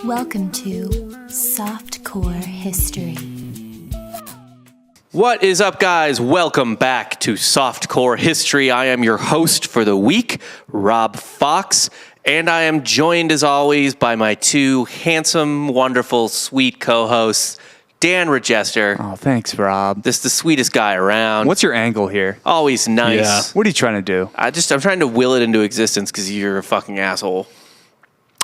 Welcome to Softcore History. What is up, guys? Welcome back to Softcore History. I am your host for the week, Rob Fox, and I am joined, as always, by my two handsome, wonderful, sweet co-hosts, Dan Regester. Oh, thanks, Rob. This is the sweetest guy around. What's your angle here? Always nice. Yeah. What are you trying to do? I'm trying to will it into existence because you're a fucking asshole.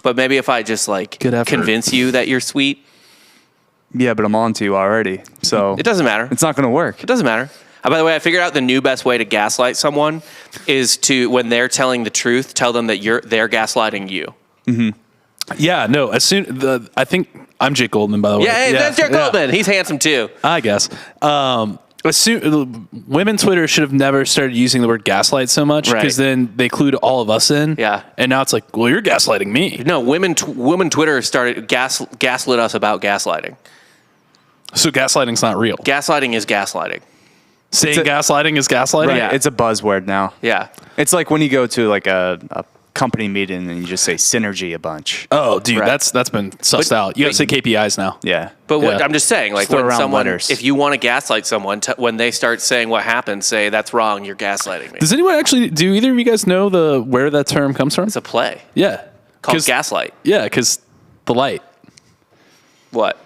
But maybe if I just, convince you that you're sweet. Yeah, but I'm on to you already, so... It doesn't matter. It's not going to work. It doesn't matter. By the way, I figured out the new best way to gaslight someone is to, when they're telling the truth, tell them that they're gaslighting you. Mm-hmm. Yeah, no, I think I'm Jake Goldman, by the way. Yeah, that's Jake Goldman. He's handsome too. I guess. Women Twitter should have never started using the word gaslight so much because then they clued all of us in. Yeah. And now it's like, well, you're gaslighting me. No, women Twitter started gaslit us about gaslighting. So gaslighting's not real. Gaslighting is gaslighting. Saying gaslighting is gaslighting? Right, Yeah. it's a buzzword now. Yeah. It's like when you go to a company meeting and you just say synergy a bunch. Oh, dude, Right. that's been sussed out. You got to say KPIs now. Yeah. But what Yeah. I'm just saying, like, Just throw when around someone, letters. if you want to gaslight someone, when they start saying what happened, say that's wrong. You're gaslighting me. Does anyone actually, do either of you guys know where that term comes from? It's a play Yeah. called gaslight. Yeah, because the light. What?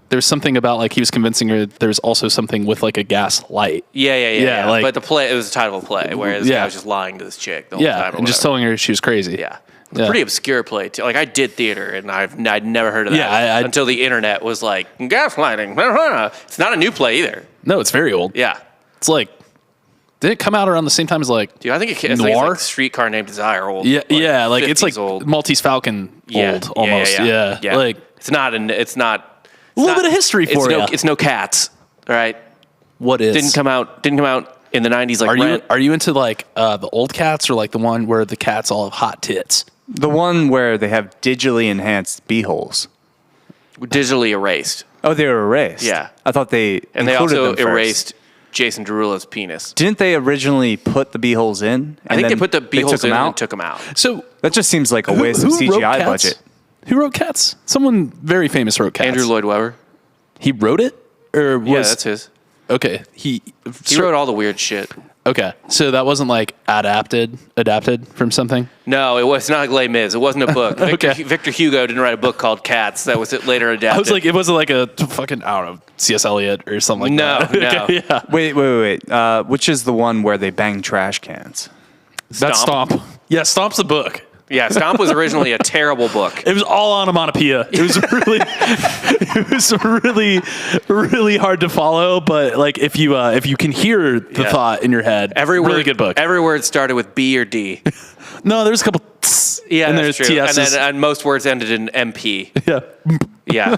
There's something about he was convincing her there's also something with a gas light. Yeah. But the play, it was the title of a play, whereas the guy was just lying to this chick the whole time. And just telling her she was crazy. Yeah. It's a pretty obscure play, too. Like, I did theater, and I'd never heard of that Yeah, until the internet was like, gaslighting. It's not a new play either. No, it's very old. Yeah. It's did it come out around the same time as Dude, I think it's Noir? like Streetcar Named Desire old. Yeah, it's 50s old. Maltese Falcon old almost. Yeah. It's not A little bit of history for you. It's no Cats, all right? What is? Didn't come out in the 90s like Rent. Are you into the old Cats or the one where the cats all have hot tits? The one where they have digitally enhanced beeholes. Digitally erased. Oh, they were erased? Yeah. I thought they And they included also them first. erased Jason Derulo's penis. Didn't they originally put the beeholes in? I think they put the beeholes in them and took them out. So That just seems like a waste of who wrote CGI Cats? budget. Who wrote Cats? Someone very famous wrote Cats. Andrew Lloyd Webber. He wrote it? Or was... Yeah, that's his. Okay. He wrote all the weird shit. Okay. So that wasn't adapted from something? No, it was not like Les Mis. It wasn't a book. Okay. Victor Hugo didn't write a book called Cats. That was later adapted. I was like, it wasn't like a fucking, I don't know, C.S. Eliot or something like that. No. Okay, yeah. Wait. Which is the one where they bang trash cans? That's Stomp. Yeah, Stomp's the book. Yeah, Stomp was originally a terrible book. It was all onomatopoeia. It was really hard to follow. But if you can hear the thought in your head, really good book. Every word started with B or D. No, there's a couple. Tss, Yeah, and that's there's true. TS's. And most words ended in MP. Yeah. Yeah,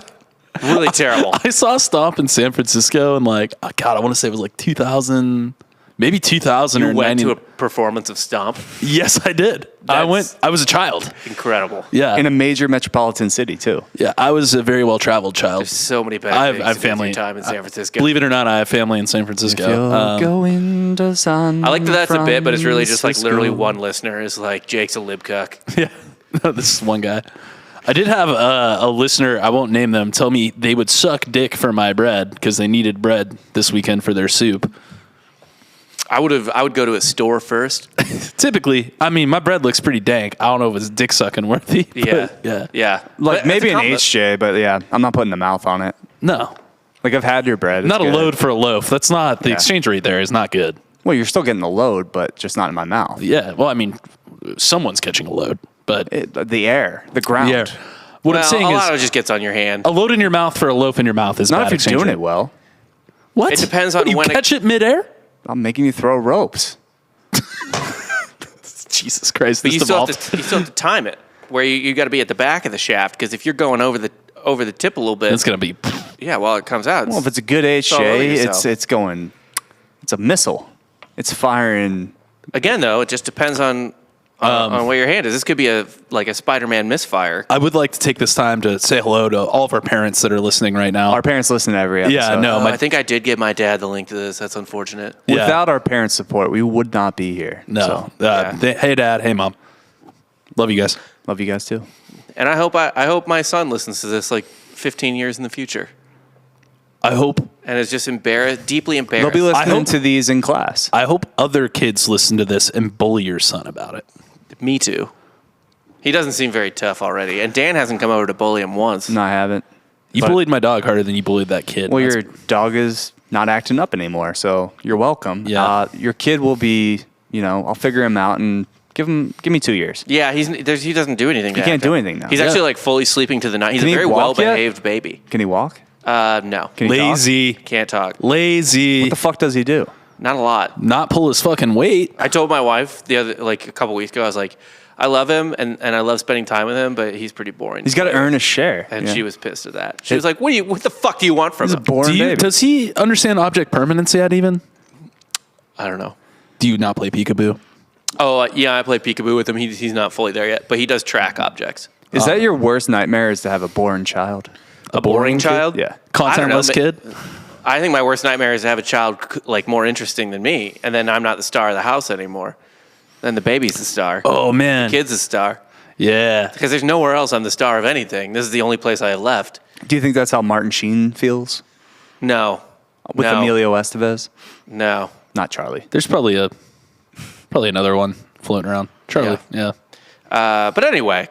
really terrible. I saw Stomp in San Francisco, and I want to say it was 2000. Maybe 2000 You or went 90. to a performance of Stomp. Yes, I did. I was a child. Incredible. Yeah. In a major metropolitan city, too. Yeah, I was a very well-traveled child. There's so many bad I things have about family. your time in San Francisco. Believe it or not, I have family in San Francisco. Going to San I like that that's a bit, but it's really just Francisco. literally one listener is Jake's a libcuck. Yeah, no, this is one guy. I did have a listener, I won't name them, tell me they would suck dick for my bread because they needed bread this weekend for their soup. I would go to a store first. Typically, I mean, my bread looks pretty dank. I don't know if it's dick sucking worthy. Yeah. Yeah. But Maybe that's an a compliment. HJ, but yeah, I'm not putting the mouth on it. No, I've had your bread. It's not a good. load for a loaf. That's not, the exchange rate there is not good. Well, you're still getting the load, but just not in my mouth. Yeah, well, I mean, someone's catching a load, but The air, the ground. yeah. What I'm saying a is, lot of it just gets on your hand. a load in your mouth for a loaf in your mouth is Not bad if you're exchange doing rate. it well. What? It depends on What, you when it- catch it midair? I'm making you throw ropes. Jesus Christ! But This you still, evolved. you still have to time it, where you got to be at the back of the shaft, because if you're going over the tip a little bit, It's gonna be. yeah, while it comes out. Well, if it's a good all over HJ, yourself. it's going. It's a missile. It's firing. Again, though, it just depends on where your hand is. This could be a Spider-Man misfire. I would like to take this time to say hello to all of our parents that are listening right now. Our parents listen to every episode. Yeah, no, I think I did give my dad the link to this. That's unfortunate. Yeah. Without our parents' support, we would not be here. No. So, yeah. Hey, Dad. Hey, Mom. Love you guys. Love you guys too. And I hope my son listens to this like 15 years in the future. I hope. And is just deeply embarrassed. They'll be listening to these in class. I hope other kids listen to this and bully your son about it. Me too. He doesn't seem very tough already. And Dan hasn't come over to bully him once. No, I haven't. You bullied my dog harder than you bullied that kid. Well, your dog is not acting up anymore, so you're welcome. Yeah. Your kid will be, I'll figure him out and give me 2 years. Yeah, he doesn't do anything. He can't do anything now. He's actually like fully sleeping to the night. He's Can a he very walk well-behaved baby. Can he walk? No. Can he Lazy. Can't talk. Lazy. What the fuck does he do? Not a lot. Not pull his fucking weight. I told my wife a couple weeks ago, I was like, I love him and I love spending time with him, but he's pretty boring. He's got to earn his share. And she was pissed at that. She was like, what the fuck do you want from He's a him? boring baby. Does he understand object permanence yet even? I don't know. Do you not play peekaboo? Oh, yeah, I play peekaboo with him. He's not fully there yet, but he does track objects. Is that your worst nightmare, is to have a boring child? A boring child? Yeah. Contentless kid? I think my worst nightmare is to have a child like more interesting than me, and then I'm not the star of the house anymore. Then the baby's the star. Oh, man. The kid's the star. Yeah. Because there's nowhere else I'm the star of anything. This is the only place I have left. Do you think that's how Martin Sheen feels? No. With Emilio Estevez? No. Not Charlie. There's probably another one floating around. Charlie, yeah. But anyway.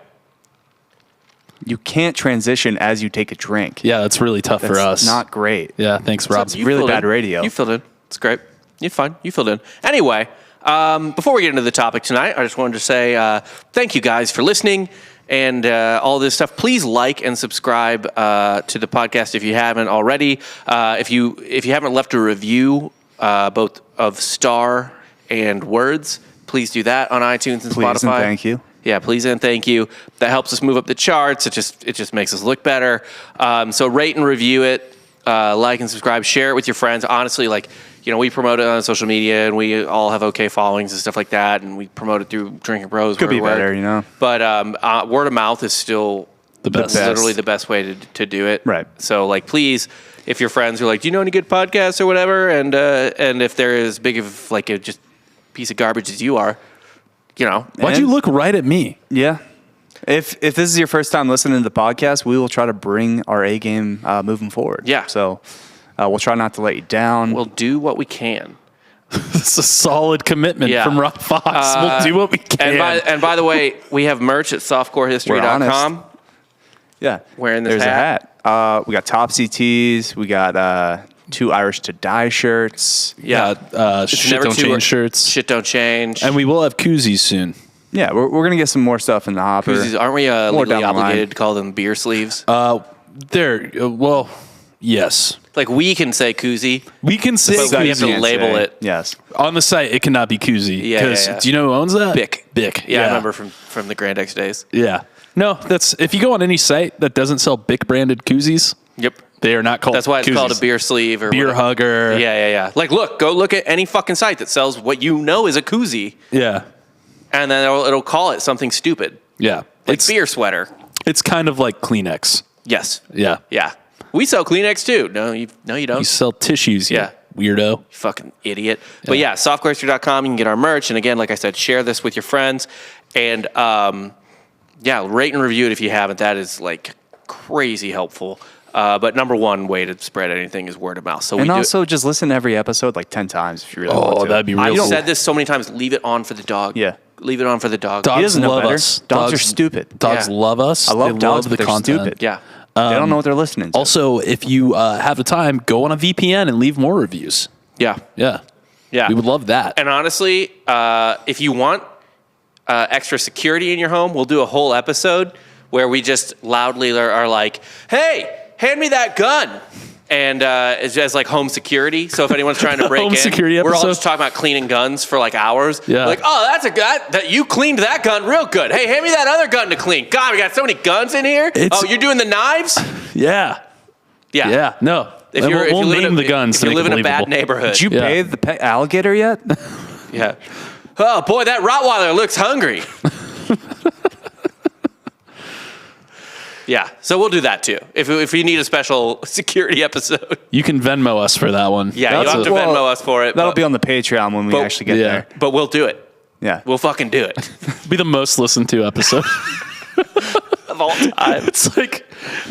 You can't transition as you take a drink. Yeah, that's really tough for us. Not great. Yeah, thanks, Rob. It's really bad radio. You filled in. It's great. You're fine. You filled in. Anyway, before we get into the topic tonight, I just wanted to say thank you guys for listening and all this stuff. Please like and subscribe to the podcast if you haven't already. If you haven't left a review, both of star and words, please do that on iTunes and Spotify. Please and thank you. Yeah, please and thank you. That helps us move up the charts. It just makes us look better. So rate and review it, like and subscribe, share it with your friends. Honestly, we promote it on social media, and we all have okay followings and stuff like that, and we promote it through Drinking Bros. Could be better, But word of mouth is still the best. literally the best way to do it. Right. So please, if your friends are like, do you know any good podcasts or whatever, and if they're as big of a just piece of garbage as you are, Why'd you look right at me? Yeah. If this is your first time listening to the podcast, we will try to bring our A game moving forward. Yeah. So we'll try not to let you down. we'll do what we can. It's a solid commitment from Rob Fox. We'll do what we can. And by the way, we have merch at softcorehistory.com. Yeah. Wearing this There's hat. a hat. We got Topsy tees. We got 2 Irish to Die shirts. Yeah. Shit don't change shirts. Shit don't change. And we will have koozies soon. Yeah, we're going to get some more stuff in the hopper. Koozies, aren't we More legally down the line. obligated to call them beer sleeves? Yes. We can say koozie, We can say but we have to koozie. label it. Yes. On the site, it cannot be koozie. Yeah, Because yeah. do you know who owns that? Bic. Yeah, I remember from the Grand X days. Yeah. No, that's if you go on any site that doesn't sell Bic branded koozies, Yep. they are not called That's why it's koozies. called a beer sleeve or Beer whatever. hugger. Yeah. Go look at any fucking site that sells what you know is a koozie, Yeah. and then it'll call it something stupid, Yeah. like beer sweater. It's kind of like Kleenex. Yes. Yeah. Yeah. We sell Kleenex too. No, you don't. You sell tissues, you Yeah. weirdo. Fucking idiot. But yeah, softcorehistory.com. You can get our merch. And again, like I said, share this with your friends. And rate and review it if you haven't. That is crazy helpful. But number one way to spread anything is word of mouth. So And also just listen to every episode 10 times if you really want to. that'd be real I've cool. said this so many times. Leave it on for the dog. Yeah. Leave it on for the dog. Dogs He doesn't know love better. us. Dogs are stupid. Dogs Yeah. love us. I love They dogs, love but the they're content. stupid. Yeah. They don't know what they're listening to. Also, if you have the time, go on a VPN and leave more reviews. Yeah. Yeah. Yeah. We would love that. And honestly, if you want extra security in your home, we'll do a whole episode where we just loudly are like, hey, hand me that gun. And it's just home security. So if anyone's trying to break Home in, security we're all episode? just talking about cleaning guns for hours. Yeah. Oh, that's a gun. You cleaned that gun real good. Hey, hand me that other gun to clean. God, we got so many guns in here. It's- You're doing the knives? Yeah. Yeah. Yeah. No. If And you're, if we'll you live name in, the guns. if to you make live it in a bad believable. neighborhood. Did you Yeah. bathe the pet alligator yet? Yeah. Oh, boy, that Rottweiler looks hungry. Yeah, so we'll do that too. If you need a special security episode. You can Venmo us for that one. Yeah, you don't have to Venmo us for it. That'll be on the Patreon when we actually get there. But we'll do it. Yeah. We'll fucking do it. Be the most listened to episode Of all time. It's like,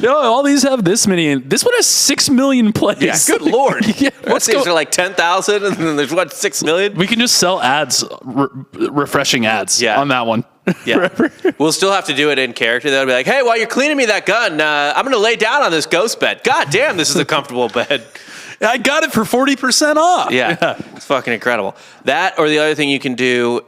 all these have this many, and this one has 6 million plays. Yeah, good lord. Yeah, What's these are like 10,000 and then there's 6 million? We can just sell ads, refreshing ads on that one. Yeah. We'll still have to do it in character. They'll be like, hey, while you're cleaning me that gun, I'm going to lay down on this ghost bed. God damn, this is a comfortable bed. I got it for 40% off. Yeah. It's fucking incredible. That, or the other thing you can do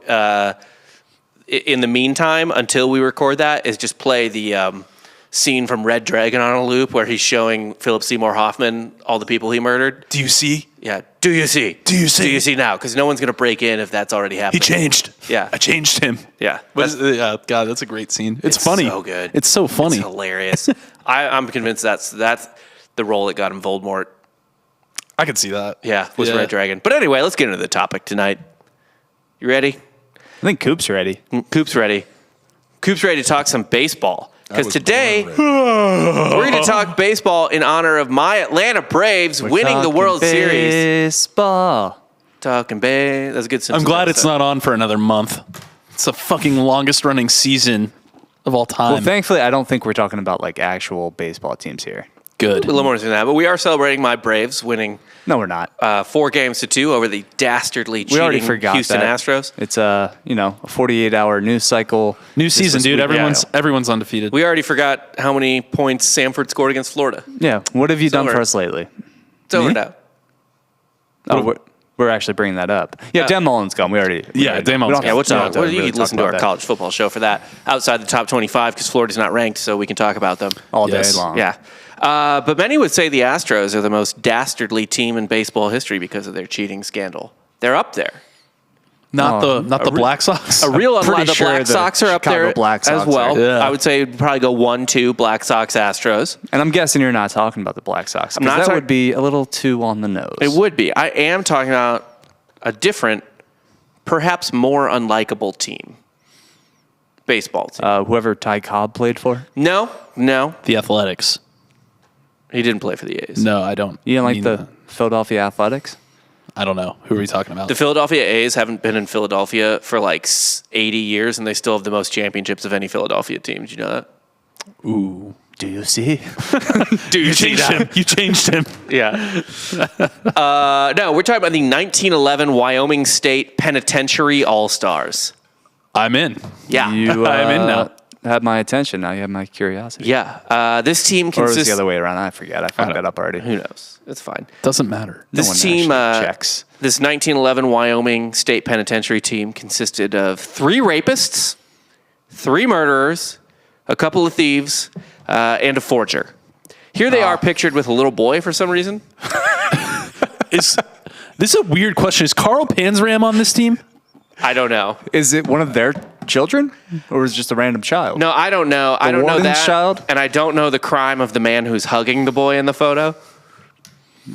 in the meantime, until we record that, is just play the scene from Red Dragon on a loop where he's showing Philip Seymour Hoffman all the people he murdered. Do you see? Yeah. Do you see? Do you see? Do you see now? Because no one's going to break in if that's already happening. He changed. Yeah. I changed him. Yeah. God, that's a great scene. It's funny. So good. It's so funny. It's hilarious. I'm convinced that's the role that got him Voldemort. I can see that. Yeah, was Red Dragon. But anyway, let's get into the topic tonight. You ready? I think Coop's ready. Coop's ready. Coop's ready to talk some baseball. Because today, we're going to talk baseball in honor of my Atlanta Braves winning the World Series. Baseball. Talking Bay. That's a good Simpsons I'm glad it's episode. not on for another month. It's the fucking longest running season of all time. Well, thankfully, I don't think we're talking about like actual baseball teams here. Good. A little more than that, but we are celebrating my Braves winning No, we're not. 4-2 over the dastardly We already cheating forgot Houston that. Astros. It's a 48-hour news cycle. New This season, was dude. week- Everyone's undefeated. We already forgot how many points Samford scored against Florida. Yeah. What have you done over. for us lately? It's over Me? now. Oh, we're actually bringing that up. Yeah, Dan Mullen's gone. We already. Dan Mullen's gone. Yeah, what's up? Well, You can listen to our college football show for that outside the top 25 because Florida's not ranked, so we can talk about them all day Yes. long. Yeah. But many would say the Astros are the most dastardly team in baseball history because of their cheating scandal. They're up there. Not the Black Sox. A real Pretty unlike the sure Black the Sox are up Chicago there Black Sox as well. are. Yeah. I would say it'd probably go 1-2 Black Sox Astros. And I'm guessing you're not talking about the Black Sox. I'm not That talking- would be a little too on the nose. It would be. I am talking about a different, perhaps more unlikable team. Baseball team. Whoever Ty Cobb played for. No. The Athletics. He didn't play for the A's. No, I don't. You didn't like mean the that. Philadelphia Athletics? I don't know. Who are we talking about? The Philadelphia A's haven't been in Philadelphia for like 80 years, and they still have the most championships of any Philadelphia team. Did you know that? Ooh. Do you see? Dude, You changed him. You changed him. Yeah. No, we're talking about the 1911 Wyoming State Penitentiary All-Stars. I'm in. Yeah. You I'm in now. had my attention. Now you have my curiosity. Yeah. This team Or was it consists... the other way around? I forget. I fucked that up already. Who knows? It's fine. Doesn't matter. No one This team, actually checks. this 1911 Wyoming State Penitentiary team consisted of 3 rapists, 3 murderers, a couple of thieves, and a forger. Here they are pictured with a little boy for some reason. This is a weird question. Is Carl Panzram on this team? I don't know. Is it one of their children? Or is it just a random child? No, I don't know. I don't know warden's that. child? And I don't know the crime of the man who's hugging the boy in the photo.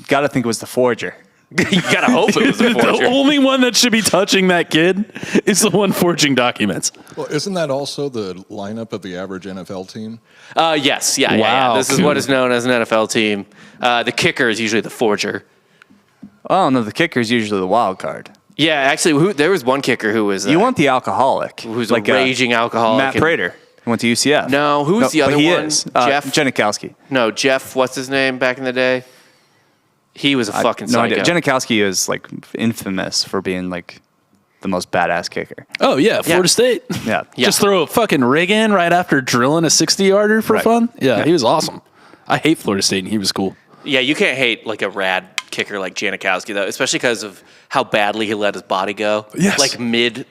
Gotta think it was the forger. You gotta hope it was a The forger. only one that should be touching that kid is the one forging documents. Well, isn't that also the lineup of the average NFL team? Yes, yeah. Wow, This is cool. what is known as an NFL team. The kicker is usually the forger. Oh, no, the kicker is usually the wild card. Yeah, actually, there was one kicker who was You want the alcoholic. who's a raging alcoholic. Matt and- Prater. He went to UCF. No, who's the but other he one? is. Jeff? Janikowski. No, Jeff. What's his name back in the day? He was a fucking No psycho. idea. Janikowski is like infamous for being like the most badass kicker. Oh, yeah. Florida State. Yeah. Just throw a fucking rig in right after drilling a 60-yarder for Right. fun. Yeah, Yeah. he was awesome. I hate Florida State, and he was cool. Yeah, you can't hate like a rad kicker like Janikowski though, especially because of how badly he let his body go. Yes. Like mid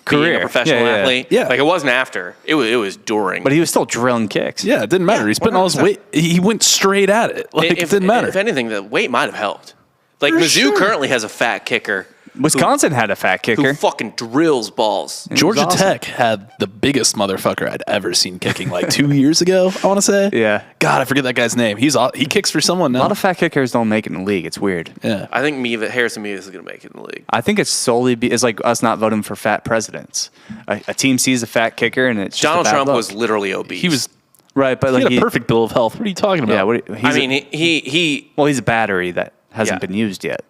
Career. being a professional Yeah, yeah. athlete. Yeah. Like it wasn't after. It was during. But he was still drilling kicks. Yeah, it didn't matter. He's putting all his weight. He went straight at it. Like, it didn't matter. If anything, the weight might have helped. Like Mizzou currently has a fat kicker Wisconsin had a fat who kicker. fucking drills balls. Georgia awesome. Tech had the biggest motherfucker I'd ever seen kicking like 2 years ago, I want to say. Yeah. God, I forget that guy's name. He kicks for someone A now. lot of fat kickers don't make it in the league. It's weird. Yeah. I think Harrison Mevis is going to make it in the league. I think it's solely it's like us not voting for fat presidents. A team sees a fat kicker and it's just Donald a bad Trump look. was literally obese. He was right, but he like had a perfect bill of health. What are you talking about? Yeah, he's I mean, he well, he's a battery that hasn't Yeah. been used yet.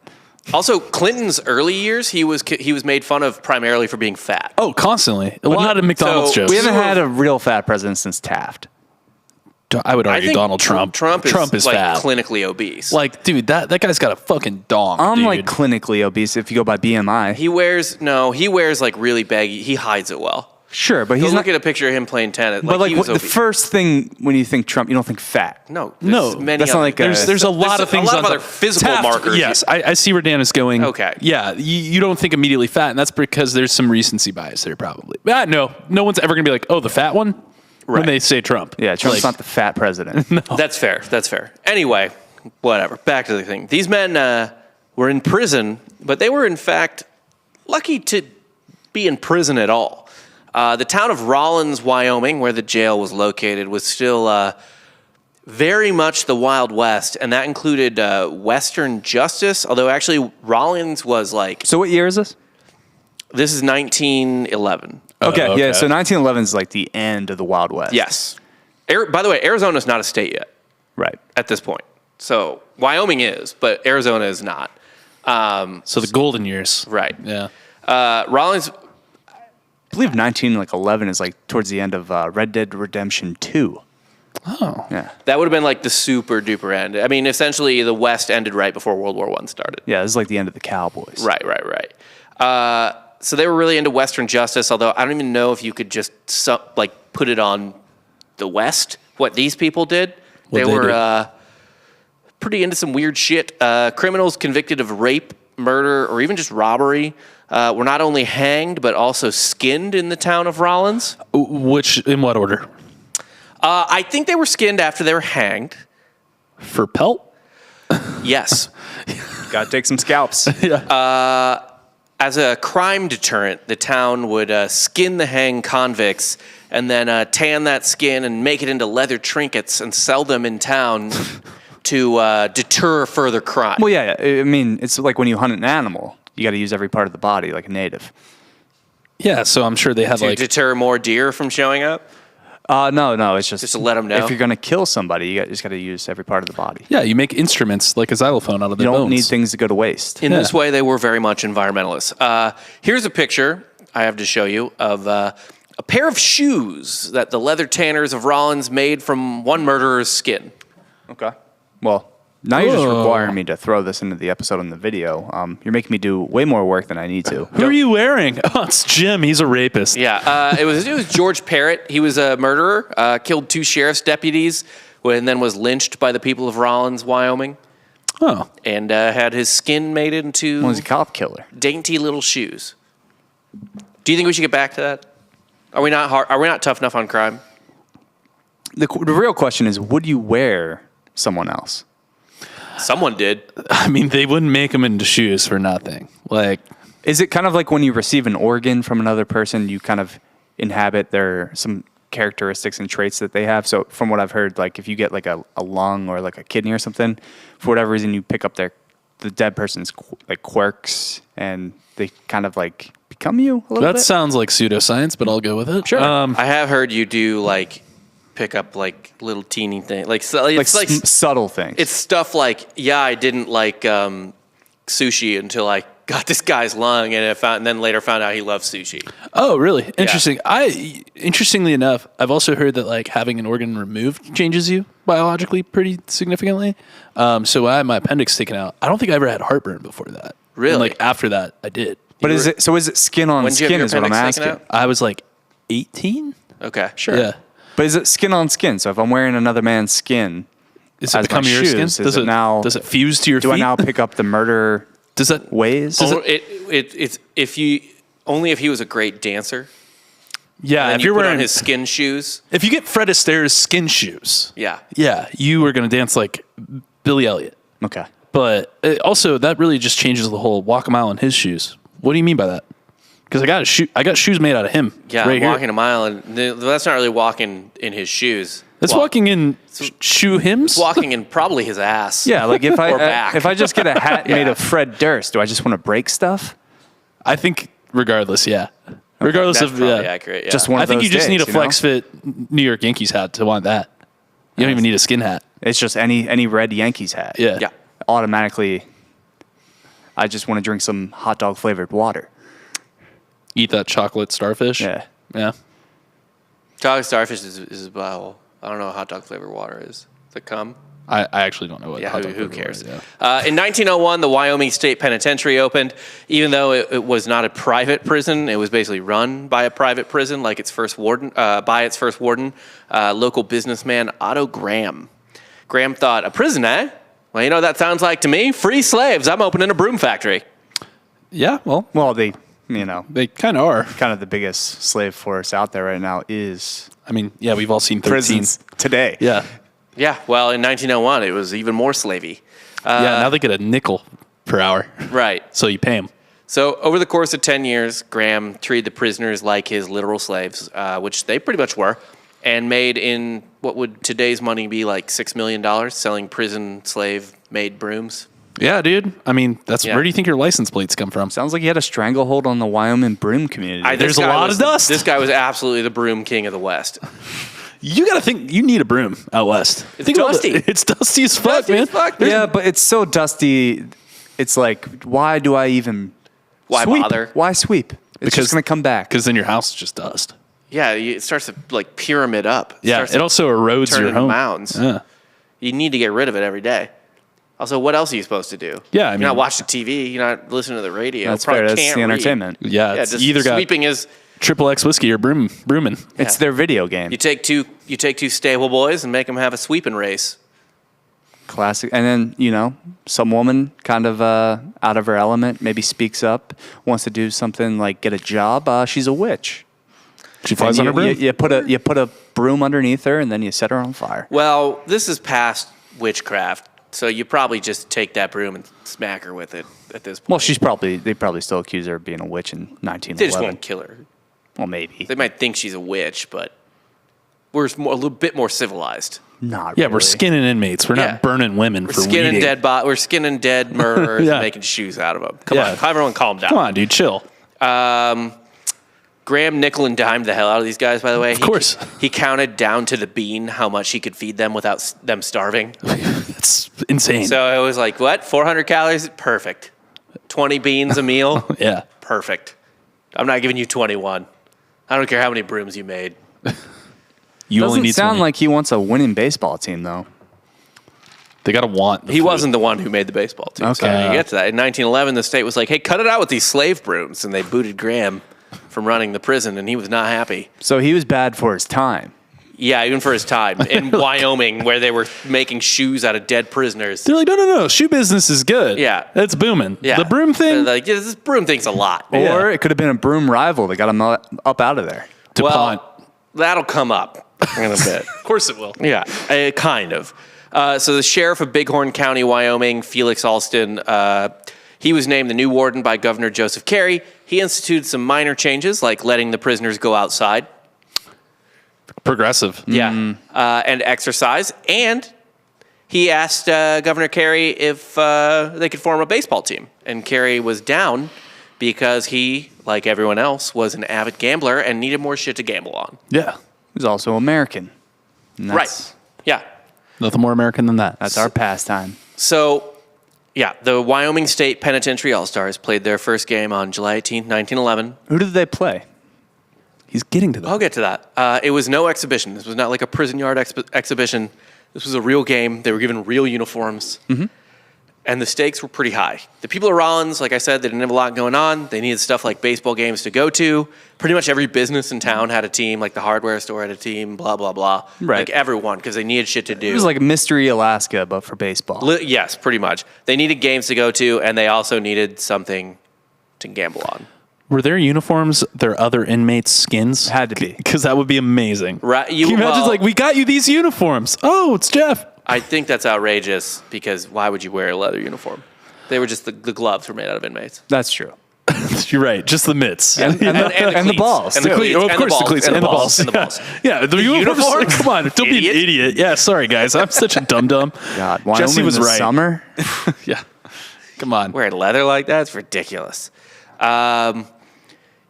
Also, Clinton's early years, he was made fun of primarily for being fat. Oh, constantly. A lot of McDonald's jokes. We haven't had a real fat president since Taft. I would argue think Donald Trump. Trump is like fat. clinically obese. Like, dude, that guy's got a fucking dong. I'm dude. like clinically obese if you go by BMI. he wears like really baggy. He hides it well. Sure, but Go he's look not. at a picture of him playing tennis. But like he was the obese. first thing when you think Trump, you don't think fat. No, No, many that's not other- like a- There's a lot of things. A lot of on other physical Taft, markers. Yes, I see where Dan is going. Okay. Yeah, you don't think immediately fat, and that's because there's some recency bias there, probably. No one's ever gonna be like, oh, the fat one, when Right. they say Trump. Yeah, Trump's Like, not the fat president. That's fair. That's fair. Anyway, whatever. Back to the thing. These men were in prison, but they were in fact lucky to be in prison at all. The town of Rawlins, Wyoming, where the jail was located, was still very much the Wild West, and that included Western justice. Although actually, Rawlins was like So what year is this? this is 1911. Okay, okay. yeah. So 1911 is like the end of the Wild West. Yes. By the way, Arizona's not a state yet Right. at this point. So Wyoming is, but Arizona is not. So the golden years. Right. Yeah. Rawlins. I believe 1911 is like towards the end of Red Dead Redemption 2. Oh. Yeah. That would have been like the super duper end. I mean, essentially, the West ended right before World War I started. Yeah, this is like the end of the Cowboys. Right. So they were really into Western justice, although I don't even know if you could just put it on the West, what these people did. They What'd they were pretty into some weird shit. Criminals convicted of rape, murder, or even just robbery were not only hanged, but also skinned in the town of Rawlins. Which, in what order? I think they were skinned after they were hanged. For pelt? Yes. Got to take some scalps. As a crime deterrent, the town would skin the hanged convicts and then tan that skin and make it into leather trinkets and sell them in town to deter further crime. Well, yeah. I mean, it's like when you hunt an animal, you got to use every part of the body like a native. Yeah, so I'm sure they have to like... deter more deer from showing up? No, it's just to let 'em know? If you're going to kill somebody, you just got to use every part of the body. Yeah, you make instruments like a xylophone out of their You don't bones. need things to go to waste. In this way, they were very much environmentalists. Here's a picture I have to show you of a pair of shoes that the leather tanners of Rawlins made from one murderer's skin. Okay. Well, now you're just Whoa. requiring me to throw this into the episode on the video. You're making me do way more work than I need to. Who are you wearing? Oh, it's Jim. He's a rapist. Yeah, it was George Parrott. He was a murderer, killed 2 sheriff's deputies, and then was lynched by the people of Rawlins, Wyoming, Oh. and had his skin made into Well, he's a cop killer. dainty little shoes. Do you think we should get back to that? Are we not tough enough on crime? The real question is, would you wear someone else? Someone did. I mean, they wouldn't make them into shoes for nothing. Like, Is it kind of like when you receive an organ from another person, you kind of inhabit some characteristics and traits that they have? So from what I've heard, like if you get like a lung or like a kidney or something, for whatever reason, you pick up the dead person's like quirks and they kind of like become you a little that bit. sounds like pseudoscience, but I'll go with it. Sure. I have heard you do pick up little teeny things, Subtle things. it's stuff like, yeah, I didn't like sushi until I got this guy's lung, and then later found out he loves sushi. Oh, really? Interesting. Interestingly enough, I've also heard that like having an organ removed changes you biologically pretty significantly. So I had my appendix taken out. I don't think I ever had heartburn before that. Really? And like after that, I did. But is it skin on When did you have skin your is what I'm appendix taken asking. out? I was like 18. Okay, Sure. Yeah. But is it skin on skin? So if I'm wearing another man's skin, Does it as become my your shoes, skin? does Does it fuse to your do feet? I now pick up the murder Does that? ways? it's only if he was a great dancer. Yeah. And If you you're put on wearing his skin shoes. if you get Fred Astaire's skin shoes, Yeah. you are gonna dance like Billy Elliot. Okay. But also, that really just changes the whole walk a mile in his shoes. What do you mean by that? Because I got shoes made out of him. Yeah, right walking here. a mile, and that's not really walking in his shoes. That's walking in shoe hymns. Walking in probably his ass. Yeah, like if Or back. if I just get a hat made of Fred Durst, do I just want to break stuff? I think, regardless, yeah. Regardless That's of probably accurate. Yeah. Just one I of think those you just need a days, flex fit New York Yankees hat to want that. You don't even need a skin hat. It's just any red Yankees hat. Yeah. Yeah. Automatically. I just want to drink some hot dog flavored water. Eat that chocolate starfish. Yeah. Yeah. Chocolate starfish is well, I don't know what hot dog flavored water is. Does it come? I actually don't know what. Yeah, hot dog who flavor cares? is, yeah. In 1901, the Wyoming State Penitentiary opened. Even though it was not a private prison, it was basically run by a private prison, like its first warden, local businessman Otto Graham. Graham thought, a prison, eh? Well, you know what that sounds like to me? Free slaves. I'm opening a broom factory. Yeah. Well, They kind of are. kind of the biggest slave force out there right now is I mean, yeah, we've all seen 13. prisons today. Yeah. Yeah, well, in 1901, it was even more slavey. Yeah. Now they get a nickel per hour. Right. So you pay them. So over the course of 10 years, Graham treated the prisoners like his literal slaves, which they pretty much were, and made in what would today's money be like $6 million selling prison slave-made brooms. Yeah, dude. I mean, Yeah. where do you think your license plates come from? Sounds like he had a stranglehold on the Wyoming broom community. There's This a guy lot was of dust. This guy was absolutely the broom king of the West. You got to think you need a broom out west. It's Think about dusty. It's dusty as fuck, Dusty man. as fuck. Yeah, but it's so dusty. It's like, why do I even Why sweep? bother? Why sweep? It's Because- just going to come back. Because then your house is just dust. Yeah, it starts to like pyramid up. Yeah, starts it to also erodes turn your into home. mounds. Yeah. You need to get rid of it every day. Also, what else are you supposed to do? Yeah, I you're mean- not watching TV. You're not listening to the radio. That's Probably fair. That's can't the read. entertainment. Yeah, Yeah, it's just either got sweeping is. triple X whiskey or brooming. It's their video game. You take two stable boys and make them have a sweeping race. Classic. And then, some woman kind of out of her element, maybe speaks up, wants to do something like get a job. She's a witch. She flies And on her broom. You put a broom underneath her, and then you set her on fire. Well, this is past witchcraft, so you probably just take that broom and smack her with it at this point. Well, they probably still accuse her of being a witch in 1911. They just won't kill her. Well, maybe. They might think she's a witch, but we're a little bit more civilized. Not Yeah, really. we're skinning inmates. We're Yeah. not burning women We're for skinning weeding. we're skinning dead murderers Yeah. and making shoes out of them. Come Yeah. on, everyone, calm down. Come on, dude, chill. Graham nickel and dimed the hell out of these guys. By the way, Of course. he counted down to the bean how much he could feed them without them starving. That's insane. So it was like, what? 400 calories? Perfect. 20 beans a meal? yeah. Perfect. I'm not giving you 21. I don't care how many brooms you made. You only Doesn't need sound 20. like he wants a winning baseball team, though. They got to want. The He food. wasn't the one who made the baseball team. So Okay. you get to that. In 1911, the state was like, hey, cut it out with these slave brooms. And they booted Graham from running the prison, and he was not happy. So he was bad for his time. Yeah, even for his time. In Wyoming, where they were making shoes out of dead prisoners. They're like, no. Shoe business is good. Yeah. That's booming. Yeah. The broom thing. They're like, yeah, this broom thing's a lot. Yeah. Or it could have been a broom rival that got him up out of there. DuPont. Well, that'll come up in a bit. Of course it will. Yeah, kind of. So the sheriff of Bighorn County, Wyoming, Felix Alston, he was named the new warden by Governor Joseph Carey. He instituted some minor changes, like letting the prisoners go outside. Progressive. Yeah. And exercise. And he asked Governor Carey if they could form a baseball team. And Carey was down because he, like everyone else, was an avid gambler and needed more shit to gamble on. Yeah. He's also American. And Right. Yeah. Nothing more American than that. That's our pastime. So, yeah, the Wyoming State Penitentiary All-Stars played their first game on July 18th, 1911. Who did they play? He's getting to that. I'll get to that. It was no exhibition. This was not like a prison yard exhibition. This was a real game. They were given real uniforms. Mm-hmm. And the stakes were pretty high. The people of Rollins, like I said, they didn't have a lot going on. They needed stuff like baseball games to go to. Pretty much every business in town had a team, like the hardware store had a team, blah, blah, blah. Right. Like everyone, because they needed shit to do. It was like Mystery Alaska, but for baseball. Yes, pretty much. They needed games to go to, and they also needed something to gamble on. Were their uniforms their other inmates' skins? Had to be. Because that would be amazing. Right? Can you imagine, like, we got you these uniforms. Oh, it's Jeff. I think that's outrageous because why would you wear a leather uniform? They were just the gloves were made out of inmates. That's true. You're right. Just the mitts. And the cleats. balls. And the too. cleats. Oh, of And course, the cleats and and the balls. And the balls. Yeah, the uniforms. uniforms? Come on, don't be an Idiot. idiot. Yeah, sorry, guys. I'm such a dum-dum. God, Wyoming Jesse was in the right. summer. Yeah. Come on. Wearing leather like that? It's ridiculous.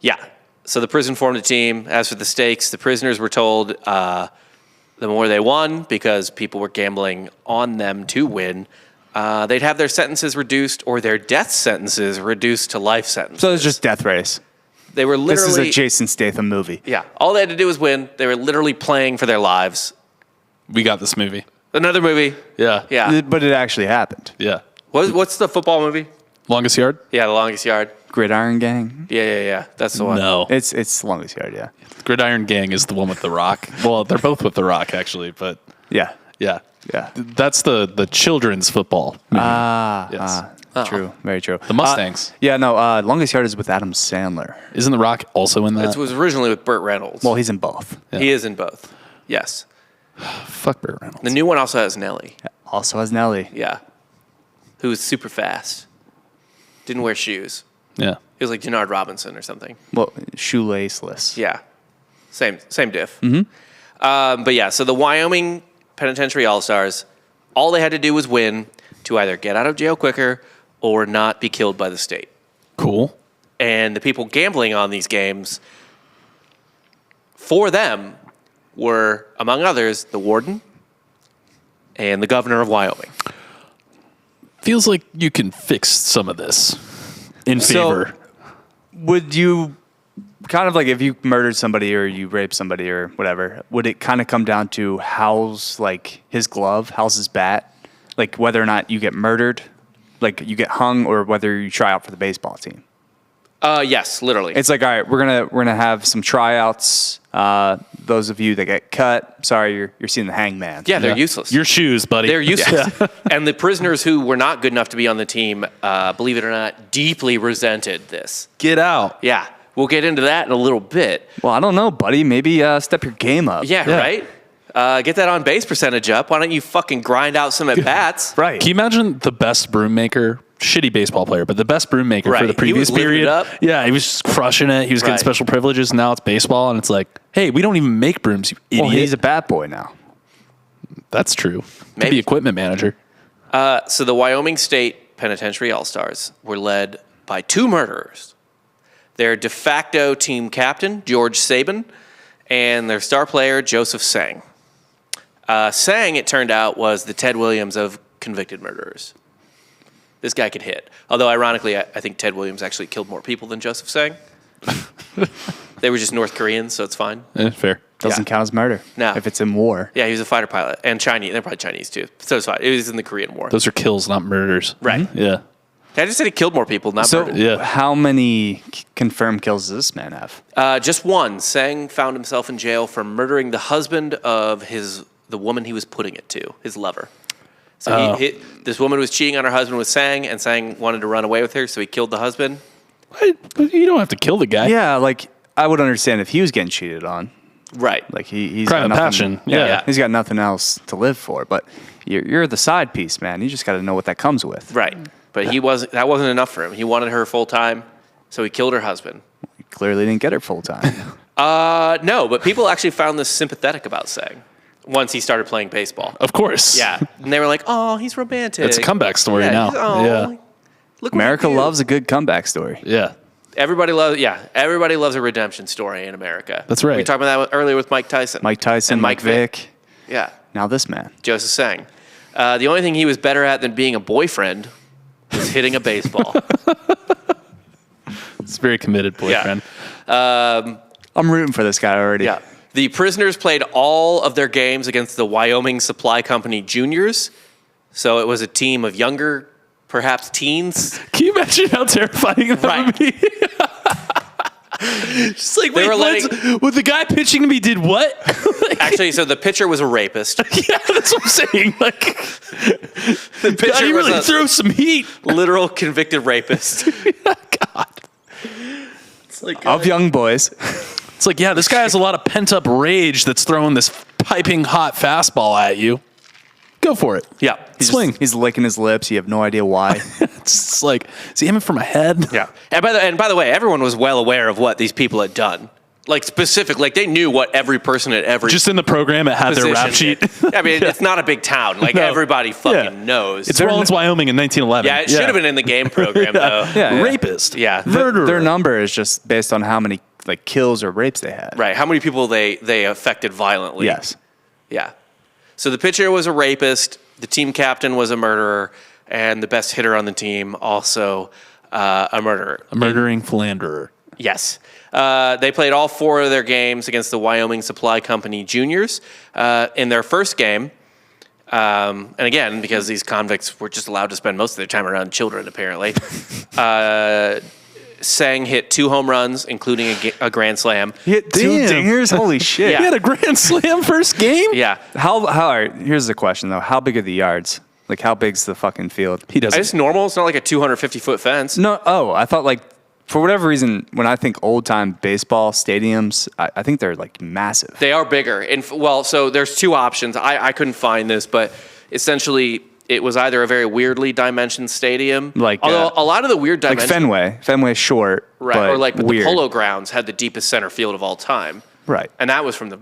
Yeah. So the prison formed a team. As for the stakes, the prisoners were told the more they won, because people were gambling on them to win, they'd have their sentences reduced or their death sentences reduced to life sentences. So it's just death race. They were literally... This is a Jason Statham movie. Yeah. All they had to do was win. They were literally playing for their lives. We got this movie. Another movie. Yeah. Yeah. But it actually happened. Yeah. What's the football movie? Longest Yard? Yeah, The Longest Yard. Gridiron Gang. Yeah. That's the one. No. It's Longest Yard, yeah. Gridiron Gang is the one with The Rock. Well, they're both with The Rock, actually, but Yeah. yeah. Yeah. That's the children's football movie. Yes. True. Very true. The Mustangs. Longest Yard is with Adam Sandler. Isn't The Rock also in that? It was originally with Burt Reynolds. Well, he's in both. He is in both. Yes. Fuck Burt Reynolds. The new one also has Nelly. Also has Nelly. Yeah. Who was super fast. Didn't wear shoes. Yeah. He was like Denard Robinson or something. Well, shoelaceless. Yeah. Same diff. Mm-hmm. But yeah, so the Wyoming Penitentiary All-Stars, all they had to do was win to either get out of jail quicker or not be killed by the state. Cool. And the people gambling on these games, for them, were, among others, the warden and the governor of Wyoming. Feels like you can fix some of this in favor. Would you kind of like if you murdered somebody or you raped somebody or whatever, would it kind of come down to how's like his glove, how's his bat? Like whether or not you get murdered, like you get hung, or whether you try out for the baseball team? Yes, literally. It's like, all right, we're gonna have some tryouts. Those of you that get cut, sorry, you're seeing the hangman. Yeah, they're useless. Your shoes, buddy. They're useless. And the prisoners who were not good enough to be on the team, believe it or not, deeply resented this. Get out. Yeah, we'll get into that in a little bit. Well, I don't know, buddy. Maybe step your game up. Yeah. Right? Get that on base percentage up. Why don't you fucking grind out some at bats? Right. Can you imagine the best broom maker? Shitty baseball player, but the best broom maker for Right. the previous He was living period. it up. Yeah, he was just crushing it. He was getting Right. special privileges. Now it's baseball, and it's like, hey, we don't even make brooms, you idiot. Well, he's a bad boy now. That's true. Maybe. Could be equipment manager. So the Wyoming State Penitentiary All-Stars were led by two murderers. Their de facto team captain, George Saban, and their star player, Joseph Sang. Sang, it turned out, was the Ted Williams of convicted murderers. This guy could hit. Although, ironically, I think Ted Williams actually killed more people than Joseph Sang. They were just North Koreans, so it's fine. Fair. Doesn't count as murder. No. If it's in war. Yeah, he was a fighter pilot. And Chinese. They're probably Chinese, too. So it's fine. It was in the Korean War. Those are kills, not murders. Right. Yeah. I just said he killed more people, not So, murdered. Yeah. how many confirmed kills does this man have? Just one. Sang found himself in jail for murdering the husband of the woman he was putting it to, his lover. So this woman was cheating on her husband with Sang, and Sang wanted to run away with her, so he killed the husband. But you don't have to kill the guy. Yeah, like I would understand if he was getting cheated on. Right. Like he's Crime got of nothing, passion. Yeah. He's got nothing else to live for. But you're the side piece, man. You just got to know what that comes with. Right. But that wasn't enough for him. He wanted her full time, so he killed her husband. You clearly didn't get her full time. No, but people actually found this sympathetic about Sang once he started playing baseball. Of course. Yeah. And they were like, oh, he's romantic. It's a comeback story Yeah, now. oh, Yeah. Look what America he did. loves a good comeback story. Yeah. Everybody loves a redemption story in America. That's right. We talked about that earlier with Mike Tyson. Mike Tyson, And Mike Vick. Yeah. Now this man. Joseph Sang. The only thing he was better at than being a boyfriend was hitting a baseball. It's a very committed boyfriend. I'm rooting for this guy already. Yeah. The prisoners played all of their games against the Wyoming Supply Company juniors. So it was a team of younger, perhaps teens. Can you imagine how terrifying that Right. would be? Just like, They wait, were what, the guy pitching to me did what? Actually, so the pitcher was a rapist. Yeah, that's what I'm saying. Like, The God, pitcher he was really a throws some heat. literal convicted rapist. God. It's like, Of young boys. It's like, yeah, this guy has a lot of pent up rage that's throwing this piping hot fastball at you. Go for it. yeah. Swing. He's licking his lips. You have no idea why. It's just like, is he aiming for my head? Yeah. And by the way, everyone was well aware of what these people had done. Like specific, like they knew what every person at every Just in the program, it had their position rap sheet. did. I mean, it's not a big town. Like No. everybody fucking Yeah. knows. It's Rollins, Wyoming in 1911. Yeah, it should have been in the game program though. Yeah, yeah. Rapist. Yeah. Murderer. Their number is just based on how many like kills or rapes they had. Right. How many people they affected violently? Yes. Yeah. So the pitcher was a rapist. The team captain was a murderer. and the best hitter on the team, also a murderer. A murdering philanderer. Yes. They played all 4 of their games against the Wyoming Supply Company Juniors. In their first game, and again, because these convicts were just allowed to spend most of their time around children, apparently, Sang hit 2 home runs, including a grand slam. He hit 2 Damn. dingers? Holy shit. Yeah. He had a grand slam first game? Yeah. All right, here's the question, though. How big are the yards? Like, how big's the fucking field? He doesn't. It's normal. It's not like a 250-foot fence. No, I thought, like, for whatever reason, when I think old-time baseball stadiums, I think they're, like, massive. They are bigger. And so there's 2 options. I couldn't find this, but essentially it was either a very weirdly dimensioned stadium, although a lot of the weird dimensions, like Fenway's short, right? but Or like but the weird. Polo Grounds had the deepest center field of all time, Right. And that was from the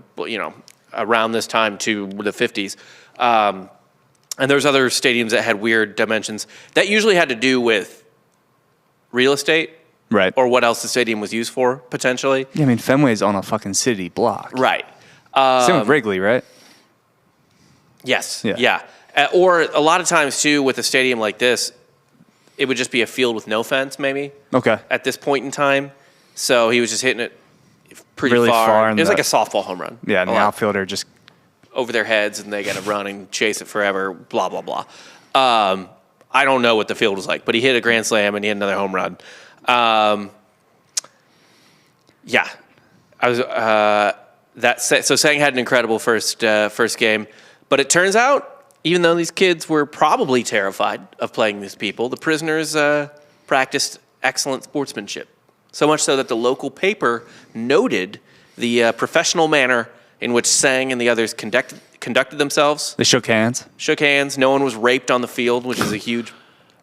around this time to the 50s. And there's other stadiums that had weird dimensions that usually had to do with real estate, Right. or what else the stadium was used for potentially. Yeah, I mean, Fenway's on a fucking city block. Right. Same with Wrigley, right? Yes. Yeah. Yeah. Or a lot of times too, with a stadium like this, it would just be a field with no fence, maybe. Okay. At this point in time, so he was just hitting it pretty Really far It in was the- like a softball home run. Yeah, and A the lot. outfielder just... Over their heads, and they got to run and chase it forever. Blah blah blah. I don't know what the field was like, but he hit a grand slam and he had another home run. Yeah, I was so Sang had an incredible first game, but it turns out, even though these kids were probably terrified of playing these people, the prisoners practiced excellent sportsmanship. So much so that the local paper noted the professional manner in which Sang and the others conducted themselves. They shook hands. Shook hands. No one was raped on the field, which is a huge...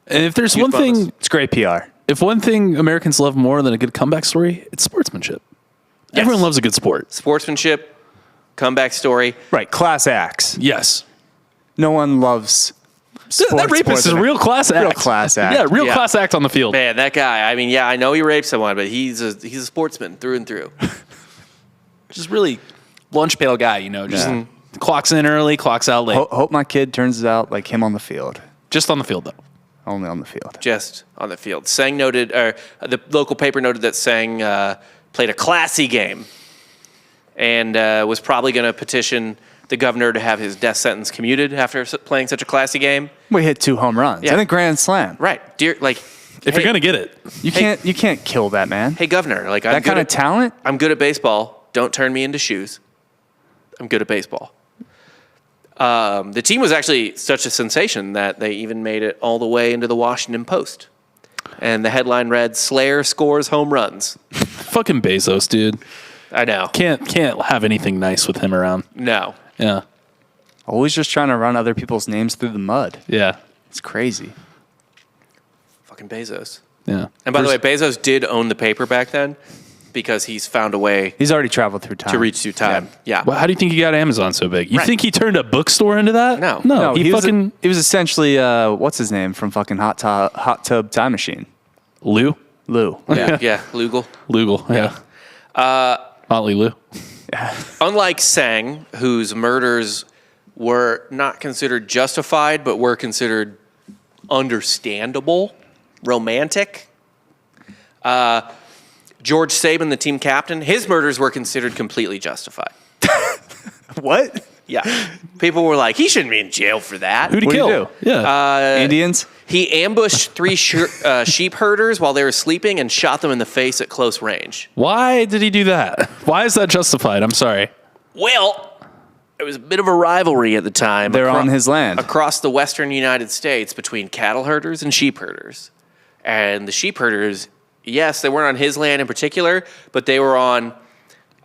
And if there's Huge one bonus. thing, It's great PR. if one thing Americans love more than a good comeback story, it's sportsmanship. Yes. Everyone loves a good sport. Sportsmanship, comeback story. Right, class acts. Yes. No one loves sports. That rapist is a real class act. Real class act. Yeah, real Yeah. class act on the field. Man, that guy, I mean, yeah, I know he raped someone, but he's a sportsman through and through. Just really lunch pail guy, just clocks in early, clocks out late. Hope my kid turns out like him on the field. Just on the field, though. Only on the field. Just on the field. Sang noted, or the local paper noted that Sang played a classy game and was probably going to petition the governor to have his death sentence commuted after playing such a classy game. We hit 2 home runs Yeah. and a grand slam. Right. If you're going to get it. You can't kill that man. Hey, governor, like that kind of talent? I'm good at baseball. Don't turn me into shoes. I'm good at baseball. The team was actually such a sensation that they even made it all the way into the Washington Post. And the headline read, Slayer scores home runs. Fucking Bezos, dude. I know. Can't have anything nice with him around. No. Yeah. Always just trying to run other people's names through the mud. Yeah. It's crazy. Fucking Bezos. Yeah. And by the way, Bezos did own the paper back then because he's found a way He's already traveled through time. to reach through time. Yeah. Well, how do you think he got Amazon so big? You Right. think he turned a bookstore into that? No. No. He was fucking essentially what's his name from fucking Hot Tub Time Machine. Lou. Lou. Yeah. Lugal. Lugal. Yeah. Motley Lou. Unlike Sang, whose murders were not considered justified, but were considered understandable, romantic. George Saban, the team captain, his murders were considered completely justified. What? Yeah. People were like, he shouldn't be in jail for that. Who'd he What'd he kill? do? Yeah. Indians? He ambushed 3 sheep herders while they were sleeping and shot them in the face at close range. Why did he do that? Why is that justified? I'm sorry. Well, there was a bit of a rivalry at the time. They're on his land. Across the western United States between cattle herders and sheep herders. And the sheep herders, yes, they weren't on his land in particular, but they were on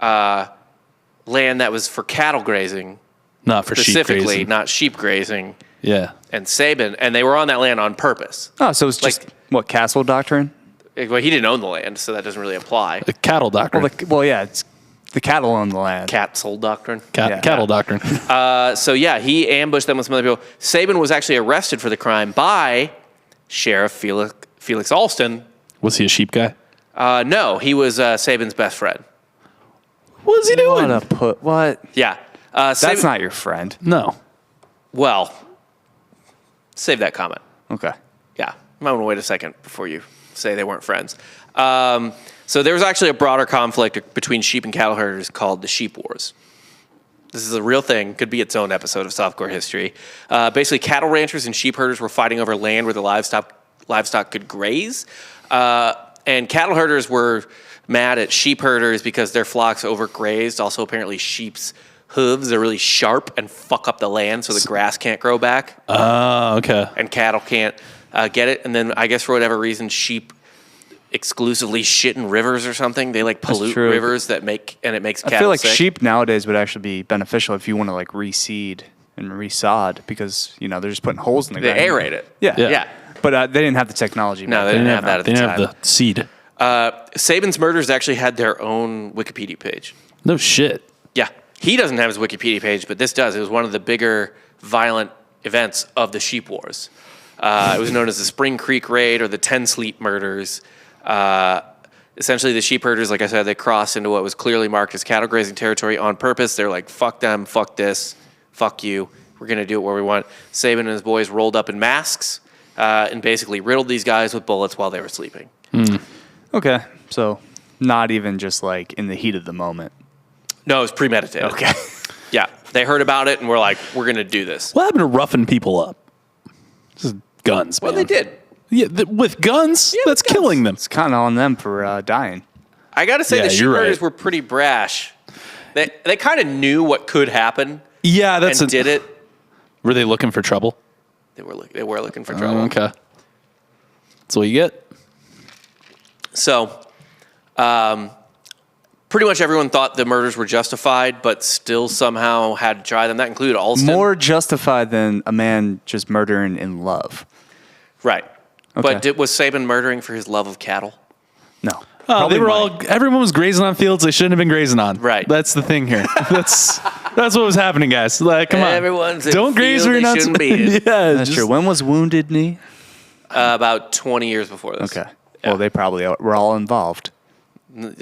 land that was for cattle grazing. Not for sheep Specifically, grazing. not sheep grazing. Yeah. And Saban, and they were on that land on purpose. Oh, so it's just, what, castle doctrine? Well, he didn't own the land, so that doesn't really apply. The cattle doctrine. Well, yeah, it's the cattle own the land. Cat soul doctrine. Cattle doctrine. So yeah, he ambushed them with some other people. Saban was actually arrested for the crime by Sheriff Felix Alston. Was he a sheep guy? No, he was Saban's best friend. What was he doing? What? Yeah. That's not your friend. No. Well, save that comment. Okay. Yeah, I'm going to wait a second before you say they weren't friends. So there was actually a broader conflict between sheep and cattle herders called the Sheep Wars. This is a real thing. Could be its own episode of Softcore history. Basically, cattle ranchers and sheep herders were fighting over land where the livestock could graze. And cattle herders were mad at sheep herders because their flocks overgrazed. Also, apparently, sheep's hooves are really sharp and fuck up the land so the grass can't grow back. Oh, okay. And cattle can't get it. And then I guess for whatever reason, sheep exclusively shit in rivers or something. They like pollute rivers it makes cattle I feel like sick. sheep nowadays would actually be beneficial if you want to like reseed and resod because, they're just putting holes in the ground. They aerate it. Yeah. But they didn't have the technology. No, they didn't have that at the time. They didn't have the seed. Saban's murders actually had their own Wikipedia page. No shit. Yeah. He doesn't have his Wikipedia page, but this does. It was one of the bigger violent events of the Sheep Wars. It was known as the Spring Creek Raid or the 10 Sleep Murders. Essentially, the sheep herders, like I said, they crossed into what was clearly marked as cattle grazing territory on purpose. They're like, fuck them, fuck this, fuck you. We're going to do it where we want. Saban and his boys rolled up in masks and basically riddled these guys with bullets while they were sleeping. Okay. So not even just like in the heat of the moment. No, it was premeditated. Okay. Yeah. They heard about it and were like, we're going to do this. What happened to roughing people up? This is guns, man. Well, they did. Yeah, with guns? That's killing them. It's kind of on them for dying. I got to say, Yeah, the sheep you're herders right. were pretty brash. They kind of knew what could happen Yeah, and did it. Were they looking for trouble? They were looking for trouble. Okay. That's what you get. So, pretty much everyone thought the murders were justified, but still somehow had to try them. That included Alston. More justified than a man just murdering in love. Right. Okay. But was Saban murdering for his love of cattle? No. Oh, Probably they were money. everyone was grazing on fields they shouldn't have been grazing on. Right. That's the thing here. That's what was happening, guys. Like, come on. Everyone's in Don't a graze field where you're they not shouldn't be in. Yeah, That's true. When was Wounded Knee? About 20 years before this. Okay. Well, they probably were all involved.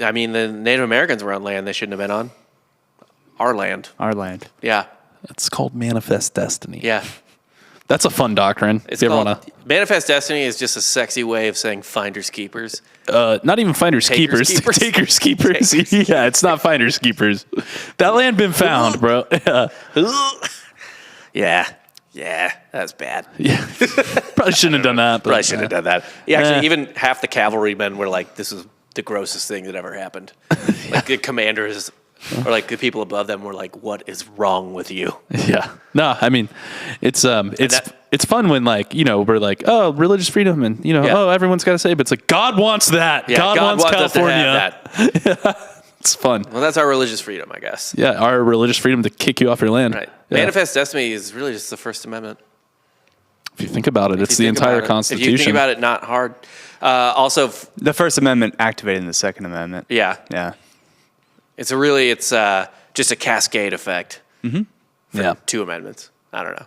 I mean, the Native Americans were on land they shouldn't have been on. Our land. Our land. Yeah. It's called manifest destiny. Yeah. That's a fun doctrine. It's if you ever called, wanna, Manifest Destiny is just a sexy way of saying finders keepers. not even finders Takers keepers. keepers. Takers keepers. Takers. Yeah, it's not finders keepers. That land been found, bro. Yeah. Yeah, that's bad. Yeah. Probably shouldn't have done that. But, Probably shouldn't have done that. Yeah, actually, Eh. even half the cavalrymen were like, this is the grossest thing that ever happened. Like the commanders or like the people above them were like, what is wrong with you? Yeah. No, I mean, it's fun when we're like, oh, religious freedom and Yeah. oh, everyone's got to say, but it's like God wants that. Yeah, God wants us to have California. that. It's fun. Well, that's our religious freedom, I guess. Yeah, our religious freedom to kick you off your land. Right. Yeah. Manifest Destiny is really just the First Amendment. If you think about it, it's If the you think entire about it. Constitution. If you think about it, not hard. Also, The First Amendment activated the Second Amendment. yeah, Yeah. it's just a cascade effect. For Yeah. 2 amendments. I don't know.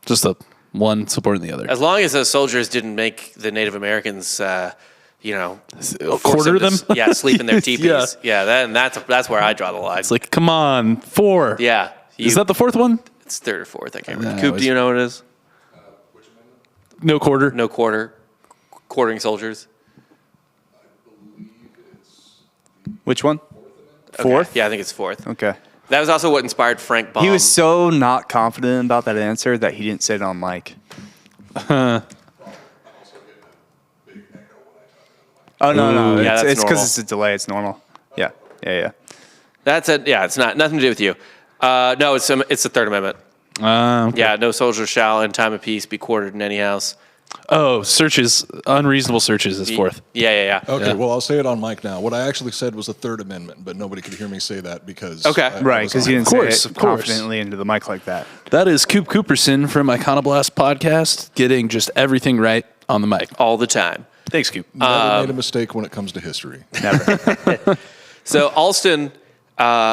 Just the one supporting the other. As long as those soldiers didn't make the Native Americans, Quarter them? sleep in their teepees. Yeah. Then that's where I draw the line. It's like, come on, 4. Yeah, Is that the 4th one? It's 3rd or 4th. I can't remember. Nah, Coop, it was- do you know what it is? No quarter. No quartering soldiers. Which one? Okay. Fourth? Yeah, I think it's 4th. Okay. That was also what inspired Frank Baum. He was so not confident about that answer that he didn't say it on mic. Oh, no. Yeah, that's It's because normal. it's a delay. It's normal. Yeah. That's it. Yeah, it's nothing to do with you. No, it's the 3rd Amendment. Okay. Yeah, no soldier shall in time of peace be quartered in any house. Oh, searches, unreasonable searches is 4th. Yeah. Okay, Yeah. well, I'll say it on mic now. What I actually said was the Third Amendment, but nobody could hear me say that because... Okay. Right, because he didn't say course, it of course. confidently into the mic like that. That is Coop Cooperson from Iconoblast Podcast, getting just everything right on the mic. All the time. Thanks, Coop. Never made a mistake when it comes to history. Never. So Alston,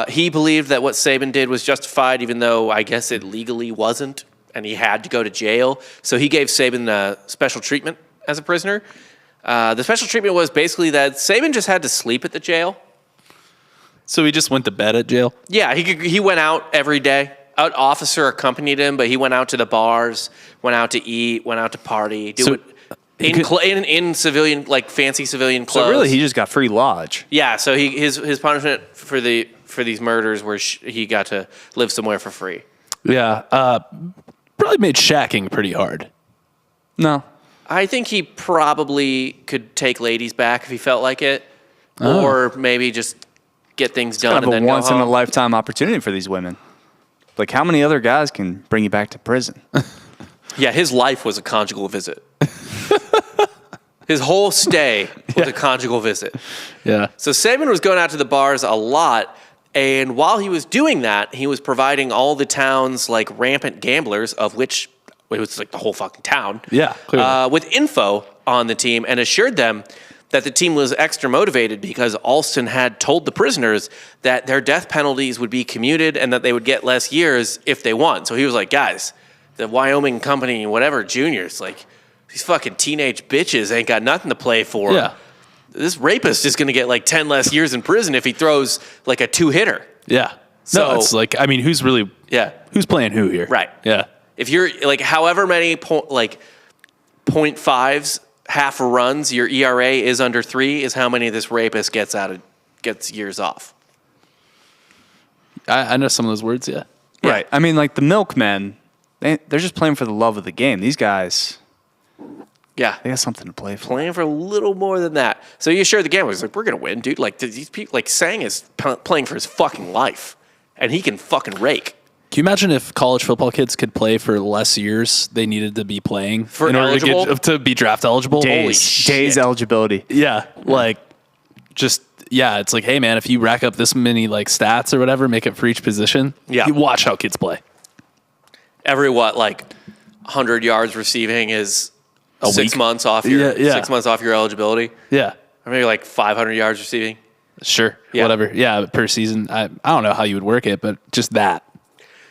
he believed that what Saban did was justified, even though I guess it legally wasn't, and he had to go to jail. So he gave Saban special treatment as a prisoner. The special treatment was basically that Saban just had to sleep at the jail. So he just went to bed at jail? Yeah, he went out every day. an officer accompanied him, but he went out to the bars, went out to eat, went out to party, in civilian, like fancy civilian clothes. So really, he just got free lodge. Yeah, so his punishment for these murders were he got to live somewhere for free. Yeah, probably made shacking pretty hard. No. I think he probably could take ladies back if he felt like it, or maybe just get things done Kind of and a then go once in a home. lifetime opportunity for these women. Like, how many other guys can bring you back to prison? Yeah, his life was a conjugal visit. His whole stay was a conjugal visit. Yeah. So Saban was going out to the bars a lot, and while he was doing that, he was providing all the town's like rampant gamblers, of which it was like the whole fucking town, Yeah, clearly. with info on the team, and assured them that the team was extra motivated because Alston had told the prisoners that their death penalties would be commuted and that they would get less years if they won. So he was like, guys, the Wyoming company, whatever, juniors, like, these fucking teenage bitches ain't got nothing to play for. Yeah. This rapist is going to get like 10 less years in prison if he throws like a 2-hitter. Yeah. So- No, it's like, I mean, who's playing who here? Right. Yeah. If you're like however many .5s, half runs, your ERA is under 3 is how many this rapist gets years off. I know some of those words, yeah. Right. I mean, like the milkmen, they're just playing for the love of the game. These guys, Yeah. they got something to play for. Playing for a little more than that. So you assured the gamblers, like, we're going to win, dude. Like, these people, like, Sang is playing for his fucking life, and he can fucking rake. Can you imagine if college football kids could play for less years they needed to be playing For in order eligible? to be draft eligible? Holy shit. Days eligibility. Yeah, like just it's like, hey man, if you rack up this many like stats or whatever, make it for each position. Yeah. You watch how kids play. Every 100 yards receiving is A 6 week? months off your Yeah. 6 months off your eligibility. Yeah, Or maybe 500 yards receiving. sure, Yeah. whatever. Yeah, per season. I don't know how you would work it, but just that.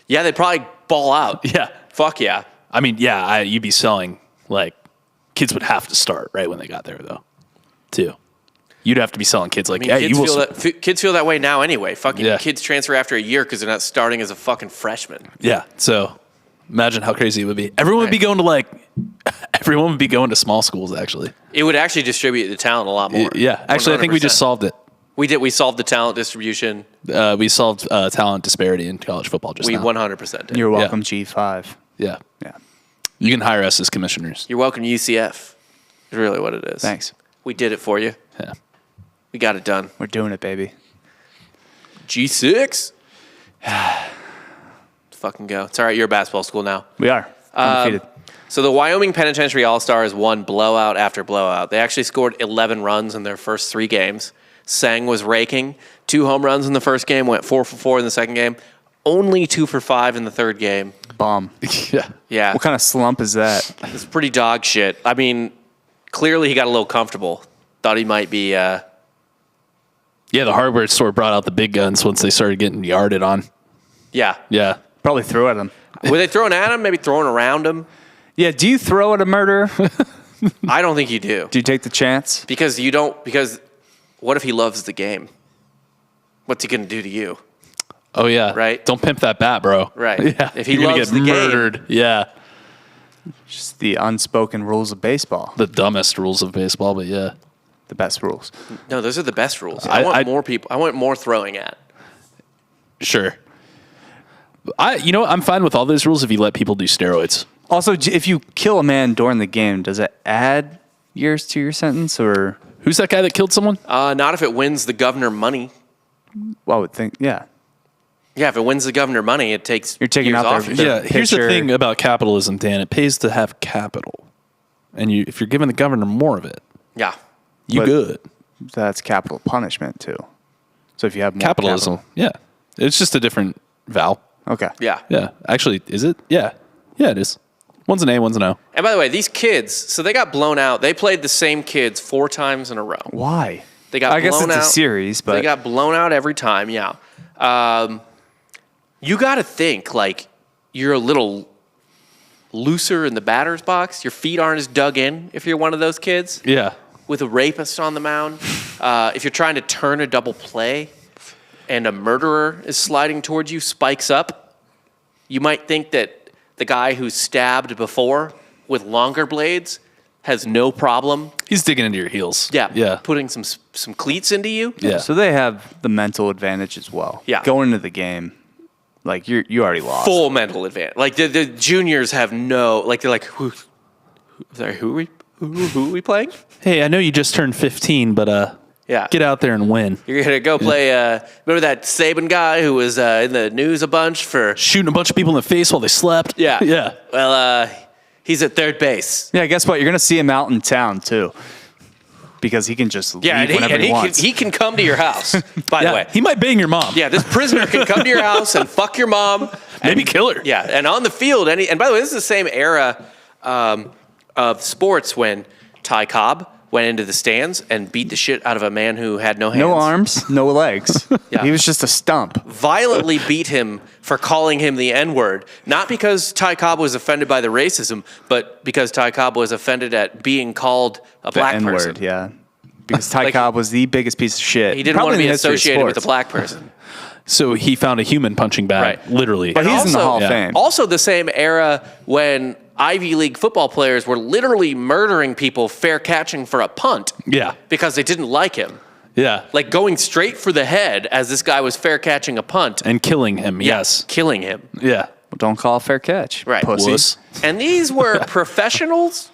Yeah, they'd probably ball out. Yeah. Fuck yeah. I mean, yeah, you'd be selling kids would have to start right when they got there though, too. You'd have to be selling kids like, I mean, hey, kids feel that way now anyway. Fucking Yeah. kids transfer after a year because they're not starting as a fucking freshman. Yeah. So imagine how crazy it would be. Everyone would be going to everyone would be going to small schools. Actually, It would actually distribute the talent a lot more. yeah. Actually, I think we just 100%. solved it. We did. We solved the talent distribution. We solved talent disparity in college football just We now. 100% did. You're welcome, G5. Yeah. Yeah. You can hire us as commissioners. You're welcome, UCF. Is really what it is. Thanks. We did it for you. Yeah. We got it done. We're doing it, baby. G6. Let's fucking go. It's all right. You're a basketball school now. We are. Undefeated. So the Wyoming Penitentiary All-Stars won blowout after blowout. They actually scored 11 runs in their first 3 games. Sang was raking. 2 home runs in the first game, went 4 for 4 in the second game. Only 2 for 5 in the third game. Bomb. Yeah. Yeah, What kind of slump is that? it's pretty dog shit. I mean, clearly he got a little comfortable. Thought he might be... Yeah. The hardware store brought out the big guns once they started getting yarded on. yeah. Yeah. Probably threw at him. Were they throwing at him? Maybe throwing around him? Yeah, do you throw at a murderer? I don't think you do. Do you take the chance? Because you don't... Because what if he loves the game? What's he going to do to you? Oh yeah. Right. Don't pimp that bat, bro. Right. Yeah. If he You're gonna loves get the game. murdered. Yeah. Just the unspoken rules of baseball. The dumbest rules of baseball, but yeah. The best rules. No, those are the best rules. I want more people. I want more throwing at. Sure. I'm fine with all those rules if you let people do steroids. Also, if you kill a man during the game, does it add years to your sentence, or Who's that guy that killed someone? Not if it wins the governor money. well, I would think, yeah. Yeah, if it wins the governor money, it takes You're taking years out off their- your- Yeah. Here's the picture- thing about capitalism, Dan. It pays to have capital. And if you're giving the governor more of it, Yeah. you But- good. That's capital punishment too. So if you have more Capitalism. Yeah. It's just a different vowel. capital. Okay. Yeah. Yeah. Actually, is it? Yeah. Yeah, it is. One's an A, one's an O. And by the way, these kids, so they got blown out. They played the same kids 4 times in a row. Why? They got I guess blown it's out. a series, but They got blown out every time, yeah. You got to think, you're a little looser in the batter's box. Your feet aren't as dug in if you're one of those kids Yeah. with a rapist on the mound. If you're trying to turn a double play and a murderer is sliding towards you, spikes up, you might think that the guy who stabbed before with longer blades has no problem. He's digging into your heels. Yeah. Putting some cleats into you. Yeah. So they have the mental advantage as well. Yeah. Going into the game, like you already lost. Full mental advantage. Like the juniors have no, like they're like, who are we playing? Hey, I know you just turned 15, but Yeah. get out there and win. You're going to go play, remember that Saban guy who was in the news a bunch for? Shooting a bunch of people in the face while they slept. Yeah. Yeah. Well, he's at third base. Yeah, guess what? You're going to see him out in town, too. Because he can just leave whenever he wants. He can come to your house, by the way. He might bang your mom. Yeah, this prisoner can come to your house and fuck your mom. Maybe kill her. Yeah, and on the field, and by the way, this is the same era of sports when Ty Cobb went into the stands and beat the shit out of a man who had no hands. No arms, no legs. Yeah. He was just a stump. Violently beat him for calling him the N-word, not because Ty Cobb was offended by the racism, but because Ty Cobb was offended at being called a black N-word, person. yeah. Because Ty Cobb was the biggest piece of shit. He didn't Probably want to in be the history of associated with a sports. black person. So he found a human punching bag, Right. literally. But he's in the Also- Hall of Yeah. Fame. Also the same era when Ivy League football players were literally murdering people fair catching for a punt Yeah. because they didn't like him. Yeah. Like going straight for the head as this guy was fair catching a punt. And killing him. Yes. Killing him. Yeah. Well, don't call a fair catch. Right. Pussy. Wuss. And these were professionals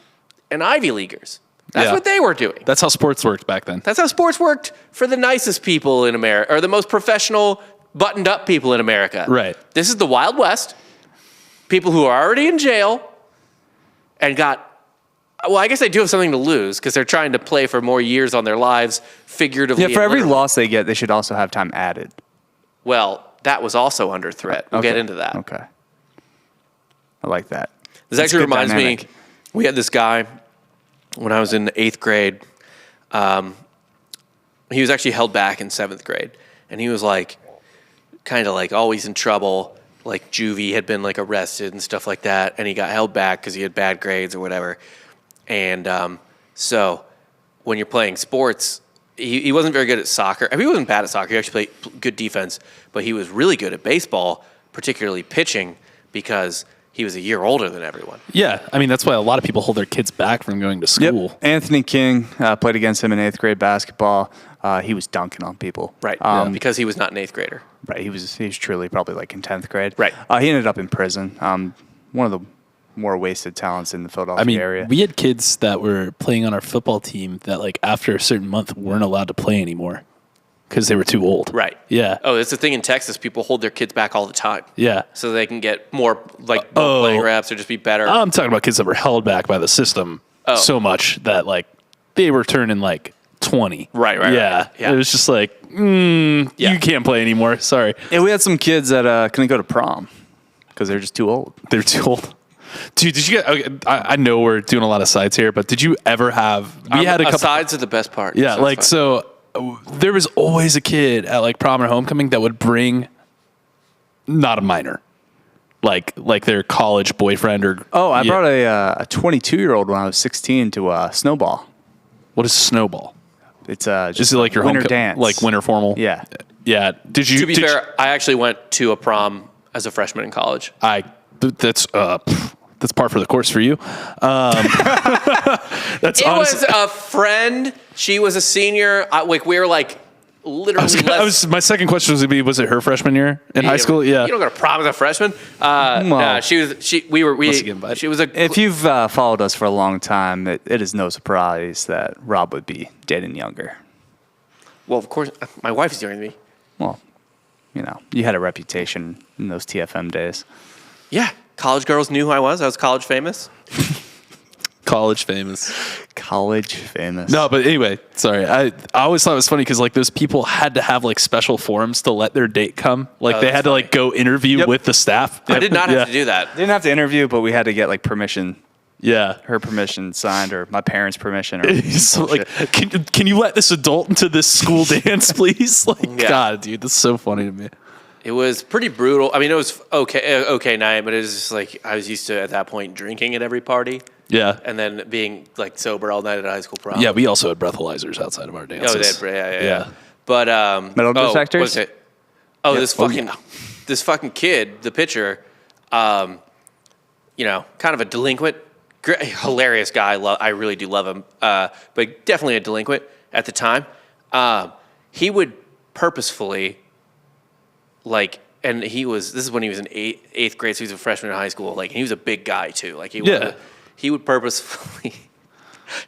and Ivy Leaguers. That's Yeah. what they were doing. That's how sports worked back then. That's how sports worked for the nicest people in America, or the most professional, buttoned up people in America. Right. This is the Wild West. People who are already in jail and well, I guess they do have something to lose because they're trying to play for more years on their lives, figuratively. Yeah, for and every literally. loss they get, they should also have time added. Well, that was also under threat. We'll get Okay. into that. Okay. I like that. This That's actually good reminds dynamic. me, we had this guy when I was in 8th grade. He was actually held back in 7th grade. And he was like, kind of like always in trouble. Like juvie had been like arrested and stuff like that. And he got held back because he had bad grades or whatever. And so when you're playing sports, he wasn't very good at soccer. I mean, he wasn't bad at soccer. He actually played good defense. But he was really good at baseball, particularly pitching, because he was a year older than everyone. Yeah. I mean, that's why a lot of people hold their kids back from going to school. Yep. Anthony King played against him in 8th grade basketball. He was dunking on people. Right. Because he was not an 8th grader. Right. He was truly probably like in 10th grade. Right. He ended up in prison. One of the more wasted talents in the Philadelphia I mean, area. we had kids that were playing on our football team that, like, after a certain month weren't allowed to play anymore because they were too old. Right. Yeah. Oh, it's the thing in Texas. People hold their kids back all the time. Yeah. So they can get more like ball playing reps or just be better. I'm talking about kids that were held back by the system so much that, like, they were turning like 20. Right. Yeah. Yeah. It was just like, you can't play anymore. Sorry. Yeah, we had some kids that couldn't go to prom because they're just too old. They're too old. Dude, did you get, okay, I know we're doing a lot of sides here, but did you ever have, we had a couple. Sides are the best part. Yeah. So Like, it's fine. so there was always a kid at like prom or homecoming that would bring not a minor, like their college boyfriend or. Oh, I brought a 22-year-old when I was 16 to Snowball. What is snowball? It's just Is it like your winter homecoming- dance. like winter formal? Yeah. Yeah. Did you? To be fair, I actually went to a prom as a freshman in college. That's par for the course for you. That's It honestly. was a friend. She was a senior. We were like literally My second question was going to be: was it her freshman year in high school? Yeah. You don't go to prom as a freshman. No, she was. She get invited. was a. If you've followed us for a long time, it is no surprise that Rob would be dating younger. Well, of course, my wife is younger than me. Well, you had a reputation in those TFM days. Yeah, college girls knew who I was. I was college famous. College famous. College famous. No, but anyway, sorry. I always thought it was funny because like those people had to have like special forms to let their date come. Like they that's had to like go interview with the staff. I did not have to do that. Didn't have to interview, but we had to get like permission. Yeah. Her permission signed or my parents' permission. Or So, like, bullshit. can you let this adult into this school dance, please? Like, Yeah. God, dude, that's so funny to me. It was pretty brutal. I mean, it was okay night, but it was just like I was used to at that point drinking at every party. Yeah. And then being like sober all night at a high school prom. Yeah, we also had breathalyzers outside of our dances. Oh, yeah. But Metal detectors? what was it? Oh, this fucking kid, the pitcher. kind of a delinquent, hilarious guy. I really do love him, but definitely a delinquent at the time. He would purposefully, and this is when he was in eighth grade, so he was a freshman in high school. He was a big guy too. He would purposefully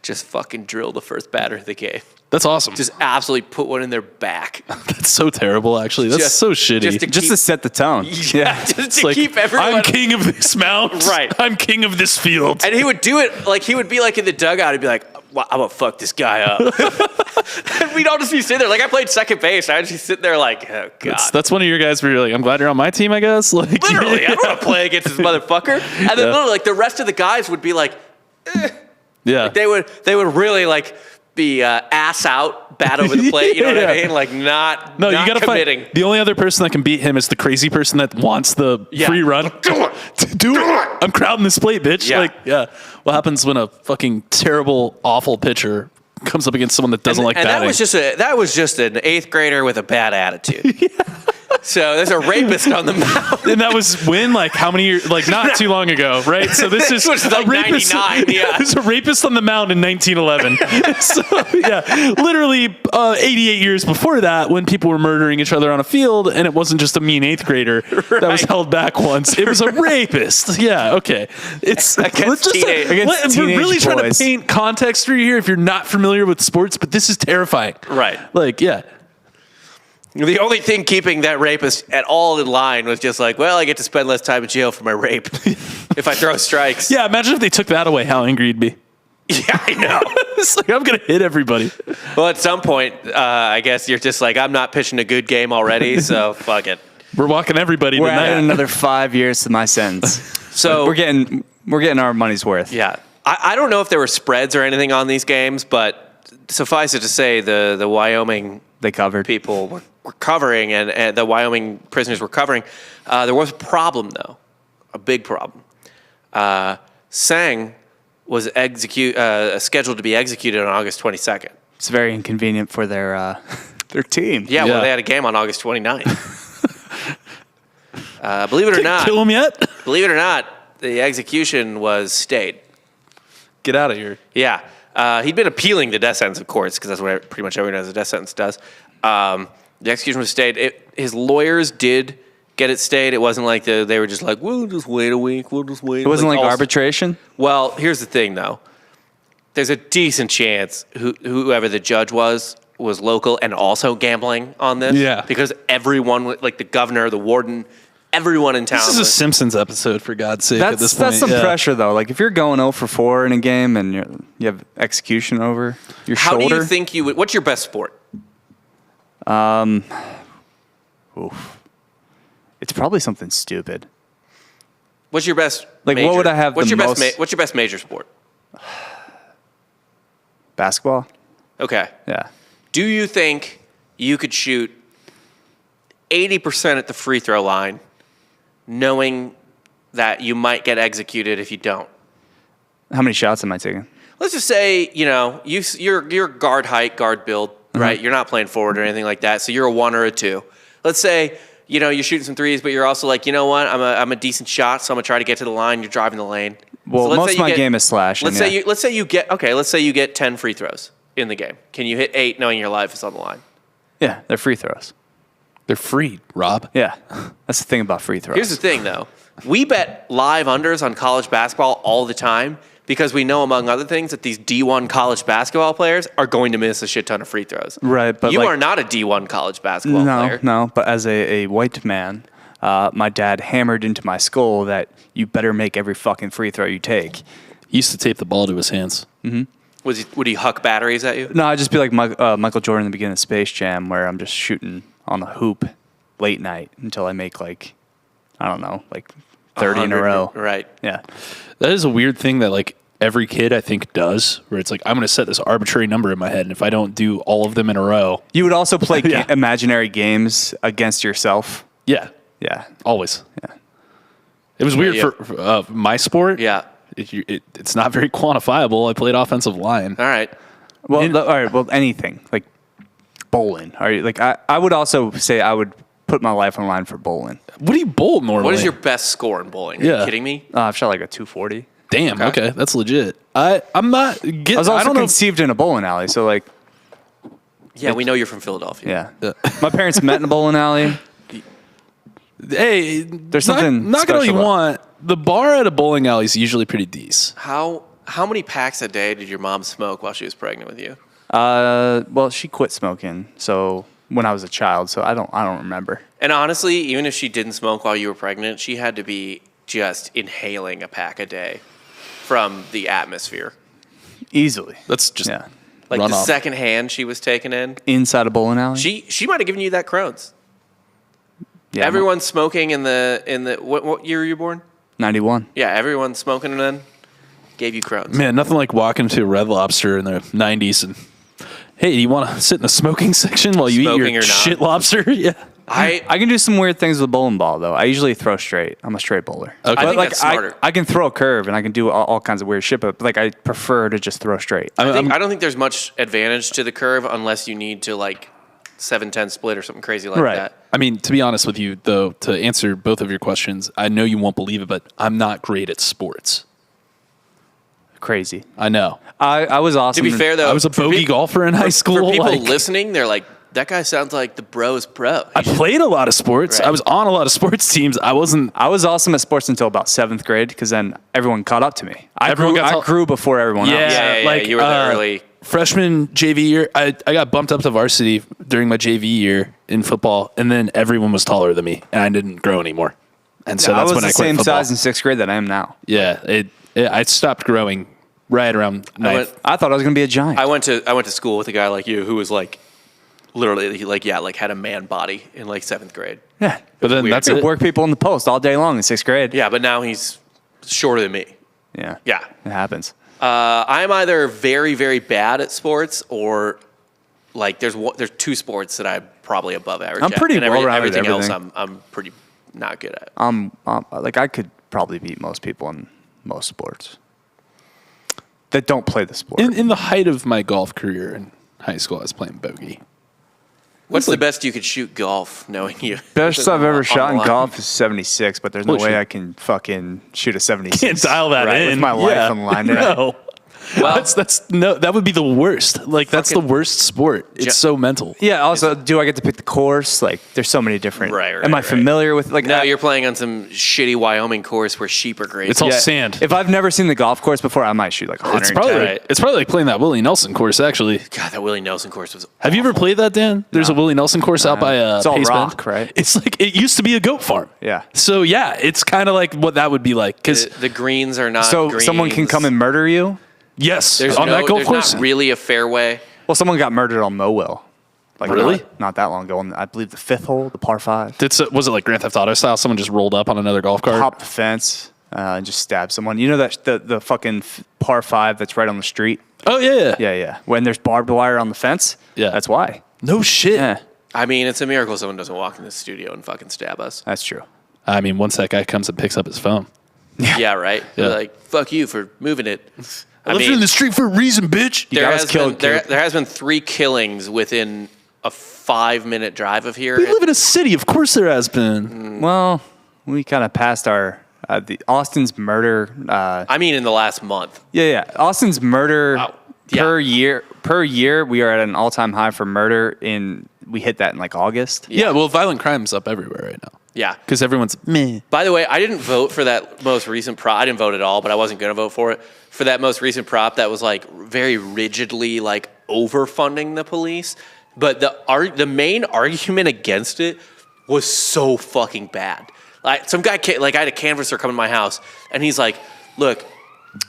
just fucking drill the first batter of the game. That's awesome. Just absolutely put one in their back. That's so terrible, actually. That's so shitty. Just to set the tone. Yeah, just to keep everyone. I'm king of this mound. Right. I'm king of this field. And he would do it, he would be in the dugout. He'd be like, well, I'm going to fuck this guy up. And we'd all just be sitting there. I played second base. I'd just sit there oh, God. That's one of your guys where you're like, I'm glad you're on my team, I guess. Literally, I don't want to play against this motherfucker. And then literally, the rest of the guys would be like, Yeah. They would really, be ass out, bat over the plate. You know what I mean? Not you gotta committing. find the only other person that can beat him is the crazy person that wants the free run. Do it. Do it. I'm crowding this plate, bitch. Yeah. What happens when a fucking terrible, awful pitcher comes up against someone that doesn't like batting? And that was just an eighth grader with a bad attitude. So there's a rapist on the mound. And that was when, how many years? Not too long ago, right? So this is was a rapist. 99. Yeah, there's a rapist on the mound in 1911. So literally 88 years before that, when people were murdering each other on a field, and it wasn't just a mean eighth grader that was held back once. It was a rapist. Yeah, okay. It's against we're really trying to paint context for you here if you're not familiar with sports, but this is terrifying. Right. The only thing keeping that rapist at all in line was just I get to spend less time in jail for my rape if I throw strikes. Yeah, imagine if they took that away, how angry he'd be. Yeah, I know. It's I'm going to hit everybody. Well, at some point, I guess you're just I'm not pitching a good game already, so fuck it. We're walking everybody We're tonight. adding another 5 years to my sentence. So we're getting our money's worth. Yeah. I don't know if there were spreads or anything on these games, but suffice it to say the Wyoming They covered. people were covering and the Wyoming prisoners were covering. There was a problem, though, a big problem. Sang was scheduled to be executed on August 22nd. It's very inconvenient for their team. Yeah, well, they had a game on August 29th. Believe it or not, Kill him yet? believe it or not, the execution was stayed. Get out of here. Yeah. He'd been appealing the death sentence, of course, because that's what pretty much everyone knows a death sentence does. The execution was stayed. His lawyers did get it stayed. It wasn't they were just we'll just wait a week. We'll just wait. It wasn't arbitration? Well, here's the thing, though. There's a decent chance whoever the judge was local and also gambling on this. Yeah. Because everyone, the governor, the warden, everyone in town. This is a Simpsons episode, for God's sake, at this point. That's some pressure, though. If you're going 0 for 4 in a game and you have execution over your shoulder. How do you think you would? What's your best sport? It's probably something stupid. What's your best? What major? would I have What's the your most? best? What's your best major sport? Basketball? Okay. Yeah. Do you think you could shoot 80% at the free throw line, knowing that you might get executed if you don't? How many shots am I taking? Let's just say you're guard height, guard build, right? You're not playing forward or anything like that, so you're a 1 or a 2. Let's say you're shooting some threes, but you're also you know what? I'm a decent shot, so I'm gonna try to get to the line. You're driving the lane. Well, so most of my game is slashing. Let's say you get 10 free throws in the game. Can you hit 8 knowing your life is on the line? Yeah, they're free throws. They're free, Rob. Yeah, that's the thing about free throws. Here's the thing, though. We bet live unders on college basketball all the time because we know, among other things, that these D1 college basketball players are going to miss a shit ton of free throws. Right, but you are not a D1 college basketball player. No, but as a white man, my dad hammered into my skull that you better make every fucking free throw you take. He used to tape the ball to his hands. Mm-hmm. Would he huck batteries at you? No, I'd just be like Michael Jordan in the beginning of Space Jam, where I'm just shooting on the hoop late night until I make 30 in a row. Right. Yeah. That is a weird thing that every kid I think does, where it's I'm going to set this arbitrary number in my head, and if I don't do all of them in a row. You would also play imaginary games against yourself. Yeah. Yeah. Always. Yeah. It was weird for my sport. Yeah. It's not very quantifiable. I played offensive line. All right. Well, all right. Well, anything bowling. Are you I would also say I would put my life on the line for bowling. What do you bowl normally? What is your best score in bowling? Are you kidding me? I've shot like a 240. Damn. Okay, that's legit. I'm not. I was also conceived in a bowling alley, so like, Yeah, we know you're from Philadelphia. yeah. My parents met in a bowling alley. Hey, There's something Knock it all you special want. The bar at a bowling alley is usually pretty decent. How many packs a day did your mom smoke while she was pregnant with you? Well, she quit smoking, so when I was a child, so I don't remember. And honestly, even if she didn't smoke while you were pregnant, she had to be just inhaling a pack a day from the atmosphere. Easily. That's just Like run the off. second hand she was taking in. Inside a bowling alley? She might have given you that Crohn's. Yeah, Everyone's smoking in the what year were you born? 91. Yeah, everyone's smoking and then gave you Crohn's. Man, nothing like walking to a Red Lobster in the 90s and, hey, do you want to sit in the smoking section while you Smoking eat your or not. shit lobster? Yeah. I I can do some weird things with a bowling ball, though. I usually throw straight. I'm a straight bowler. Okay. I think Like, that's smarter. I can throw a curve, and I can do all kinds of weird shit, but like I prefer to just throw straight. I don't think there's much advantage to the curve unless you need to like 7-10 split or something crazy like Right. that. I mean, to be honest with you, though, to answer both of your questions, I know you won't believe it, but I'm not great at sports. Crazy. I know. I was awesome. To be fair though, I was a for bogey golfer in high school. For people like, listening, they're like, that guy sounds like the bro's bro. I played a lot of sports. Right. I was on a lot of sports teams. I was awesome at sports until about 7th grade because then everyone caught up to me. I Everyone grew before everyone else. Yeah, you were there early. Freshman JV year, I got bumped up to varsity during my JV year in football, and then everyone was taller than me, and I didn't grow anymore. And so I that's was when the I quit same football. size in 6th grade that I am now. Yeah, I stopped growing right around ninth. I thought I was going to be a giant. I went to school with a guy like you who was like literally like had a man body in like 7th grade. yeah. But then weird. that's I could it. work people in the post all day long in 6th grade. Yeah, but now he's shorter than me. Yeah. Yeah. It happens. I'm either very, very bad at sports or like there's two sports that I'm probably above average. I'm at, pretty and well-rounded at everything else everything. I'm pretty not good at. Like I could probably beat most people in most sports that don't play the sport. In the height of my golf career in high school, I was playing bogey. What's the best you could shoot golf, knowing you? Best I've ever on shot the in line? golf is 76, but there's no Holy way shit. I can fucking shoot a 76. Can't dial that right, in with my life on the line. No. Well- That would be the worst. Like that's the worst sport. It's so mental. Yeah. Also, do I get to pick the course? Like, there's so many different. Right, Am I right. familiar with like? No, you're playing on some shitty Wyoming course where sheep are grazing. It's all sand. If I've never seen the golf course before, I might shoot like 110. It's probably like playing that Willie Nelson course. Actually, God, that Willie Nelson course was. have you ever played that, Dan? There's a Willie Nelson course out by It's all Pace rock, Bend. right? It's like it used to be a goat farm. Yeah. So yeah, it's kind of like what that would be like. Because The greens are not. So greens. someone can come and murder you. yes, There's on that golf there's course. not really a fairway. Well, someone got murdered on Mowell. Like Really? Not that long ago. On, I believe the 5th hole, the par 5. Was it like Grand Theft Auto style? Someone just rolled up on another golf cart. Hopped the fence and just stabbed someone. You know that the fucking par 5 that's right on the street. Oh yeah. Yeah. When there's barbed wire on the fence. Yeah. That's why. No shit. Yeah, I mean, it's a miracle someone doesn't walk in the studio and fucking stab us. that's true. I mean, once that guy comes and picks up his phone. Yeah, right. Yeah. They're like, fuck you for moving it. I left it in the street for a reason, bitch. there got us has killed, been, kid. there has been 3 killings within a 5-minute drive of here. We live in a city. Of course, there has been. Well, we kind of passed our the Austin's murder. I mean, in the last month. Yeah. Austin's murder Wow. Yeah. per year we are at an all-time high for murder. We hit that in like August. Yeah. Well, violent crime's up everywhere right now Yeah. because everyone's meh. By the way, I didn't vote for that most recent prop. I didn't vote at all, but I wasn't going to vote for it. For that most recent prop that was like very rigidly like overfunding the police. But the main argument against it was so fucking bad. Like some guy, I had a canvasser come to my house and he's like, look,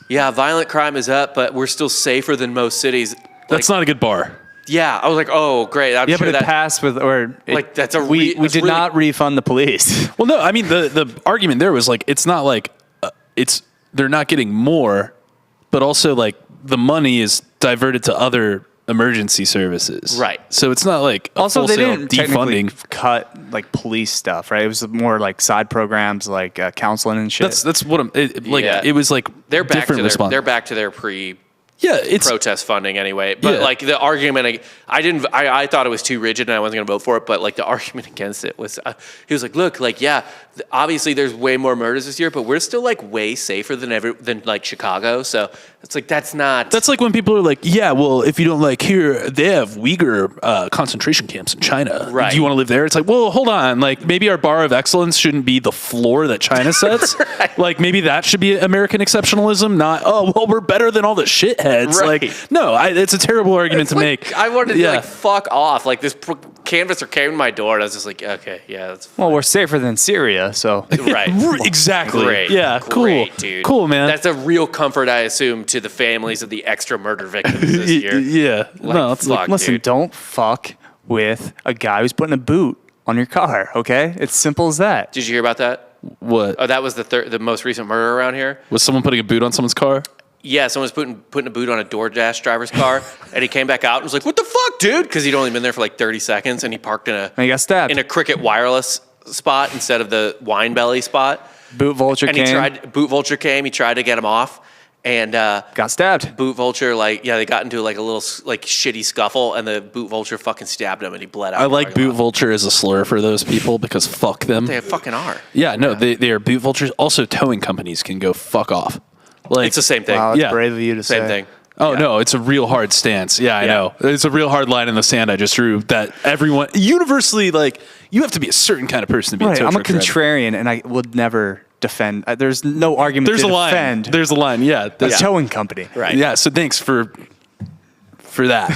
yeah, violent crime is up, but we're still safer than most cities. That's not a good bar. Yeah, I was like, oh, great. I'm Yeah, sure but it that passed with Like, that's a we that's did really- not refund the police. Well, no, I mean the argument there was like it's not like they're not getting more, but also like the money is diverted to other emergency services. Right. So it's not like a Also, they wholesale didn't technically defunding. cut like police stuff, right? It was more like side programs like counseling and shit. That's what I'm like. Yeah. It was like they're back different to response. they're back to their pre it's protest funding anyway. But like the argument, I thought it was too rigid and I wasn't going to vote for it. But like the argument against it was, he was like, look, like, obviously there's way more murders this year, but we're still like way safer than like Chicago. So it's like, that's like when people are like, yeah, well, if you don't like here, they have Uyghur concentration camps in China. Right. Do you want to live there? It's like, well, hold on. Like maybe our bar of excellence shouldn't be the floor that China sets. Right. Like maybe that should be American exceptionalism, not, oh, well, we're better than all the shitheads. Right. Like, no, it's a terrible argument to make. I wanted to like, fuck off. Like this canvasser came to my door and I was just like, okay, yeah, that's fine. Well, we're safer than Syria, so. Right. Exactly. Great. Yeah, Great, cool. Dude. Cool, man. That's a real comfort, I assume, to the families of the extra murder victims this year. Yeah. Like, no, it's fuck, Listen, dude. don't fuck with a guy who's putting a boot on your car, okay? It's simple as that. Did you hear about that? what? Oh, that was the most recent murder around here. Was someone putting a boot on someone's car? Yeah, someone was putting a boot on a DoorDash driver's car, and he came back out and was like, "What the fuck, dude?" Because he'd only been there for like 30 seconds, and he parked And he got stabbed. in a Cricket Wireless spot instead of the Wine Belly spot. Boot vulture And came. Boot Vulture came. He tried to get him off, and Got stabbed. Boot Vulture, they got into like a little like shitty scuffle, and the Boot Vulture fucking stabbed him, and he bled out. I like boot vulture as a slur for those people because fuck them. They fucking are. Yeah, no, they are boot vultures. Also, towing companies can go fuck off. Like, It's the same thing. Wow, that's Yeah. brave of you to say. Same thing. Oh, Yeah. no, it's a real hard stance. Yeah, I know. It's a real hard line in the sand I just drew that everyone, universally, like, you have to be a certain kind of person to be Right, a tow I'm a truck driver. contrarian, and I would never defend. There's no argument There's to a line. defend There's a line, yeah. a towing company. Right. Yeah, so thanks for that.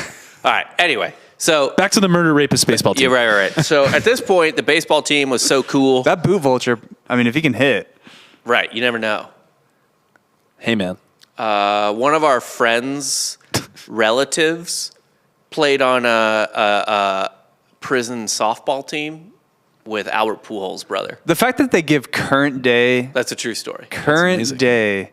All right. Anyway, so Back to the murder rapist baseball team. yeah, right. So at this point, the baseball team was so cool. That boot vulture, I mean, if he can hit, Right. You never know. Hey, man. One of our friends' relatives played on a prison softball team with Albert Pujols' brother. the fact that they give current day That's a true story. amazing.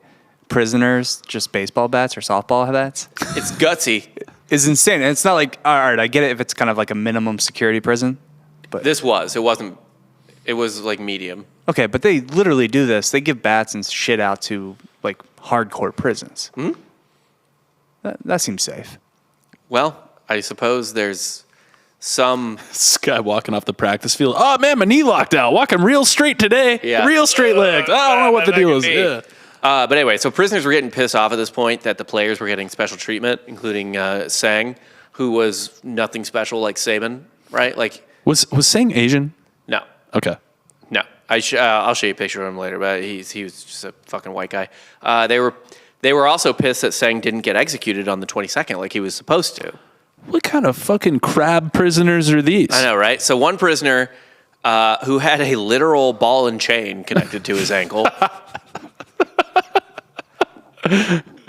prisoners just baseball bats or softball bats It's gutsy. is insane. And it's not like, all right, I get it if it's kind of like a minimum security prison. It wasn't. It was like medium. Okay, but they literally do this. They give bats and shit out to like hardcore prisons. That seems safe. Well, I suppose there's some. This guy walking off the practice field. Oh, man, my knee locked out. Walking real straight today. Yeah. Real straight legged. I don't know what the deal is. Yeah. But anyway, so prisoners were getting pissed off at this point that the players were getting special treatment, including Sang, who was nothing special like Saban, right? Like, Was Sang Asian? no. Okay. No, I'll show you a picture of him later, but he was just a fucking white guy. They were also pissed that Sang didn't get executed on the 22nd like he was supposed to. What kind of fucking crab prisoners are these? I know, right? So one prisoner who had a literal ball and chain connected to his ankle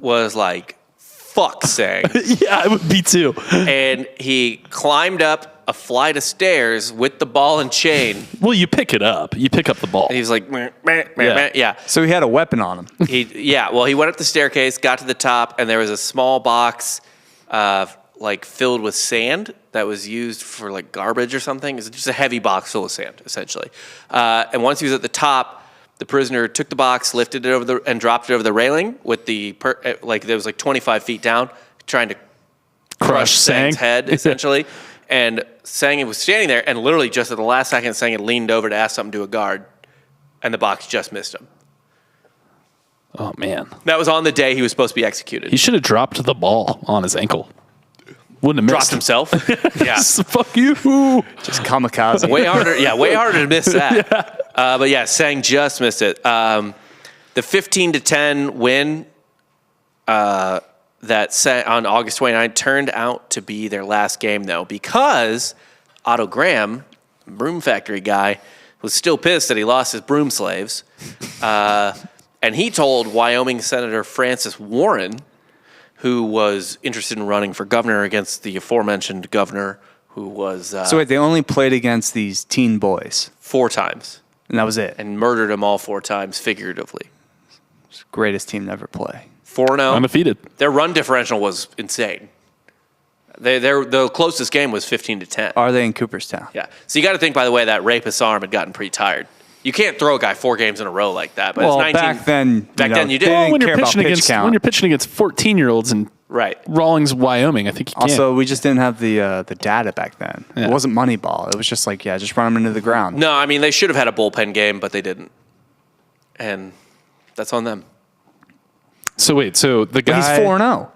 was like, fuck Sang. Yeah, I would be too. And he climbed up a flight of stairs with the ball and chain. Well, you pick it up. You pick up the ball. And he was like, meh, meh, meh, Yeah. meh. Yeah. So he had a weapon on him. He went up the staircase, got to the top, and there was a small box like filled with sand that was used for like garbage or something. It's just a heavy box full of sand, essentially. And once he was at the top, the prisoner took the box, lifted it over and dropped it over the railing with there was like 25 feet down, trying to crush Sang's head, essentially. And Sang was standing there, and literally just at the last second, Sang had leaned over to ask something to a guard, and the box just missed him. Oh, man. That was on the day he was supposed to be executed. He should have dropped the ball on his ankle. Wouldn't have Dropped missed. himself. Yeah. Fuck you. Just kamikaze. Way harder to miss that. But yeah, Sang just missed it. The 15-10 win that set on August 29 turned out to be their last game, though, because Otto Graham, broom factory guy, was still pissed that he lost his broom slaves. And he told Wyoming Senator Francis Warren, who was interested in running for governor against the aforementioned governor, who was So wait, they only played against these teen boys, 4 times and that was it. and murdered them all 4 times figuratively. Greatest team to ever play. 4-0. Undefeated. Their run differential was insane. The closest game was 15-10. Are they in Cooperstown? Yeah. So you got to think, by the way, that rapist's arm had gotten pretty tired. You can't throw a guy 4 games in a row like that. But Well, it's 19. back then, Back then you did. they Well, didn't When care you're about pitching pitch against count. when you're pitching against 14-year-olds and Right. Rawlings, Wyoming. I think you can. Also, we just didn't have the data back then. Yeah. It wasn't Moneyball. It was just like, just run them into the ground. No, I mean, they should have had a bullpen game, but they didn't. And that's on them. So wait, so the But guy... he's 4-0.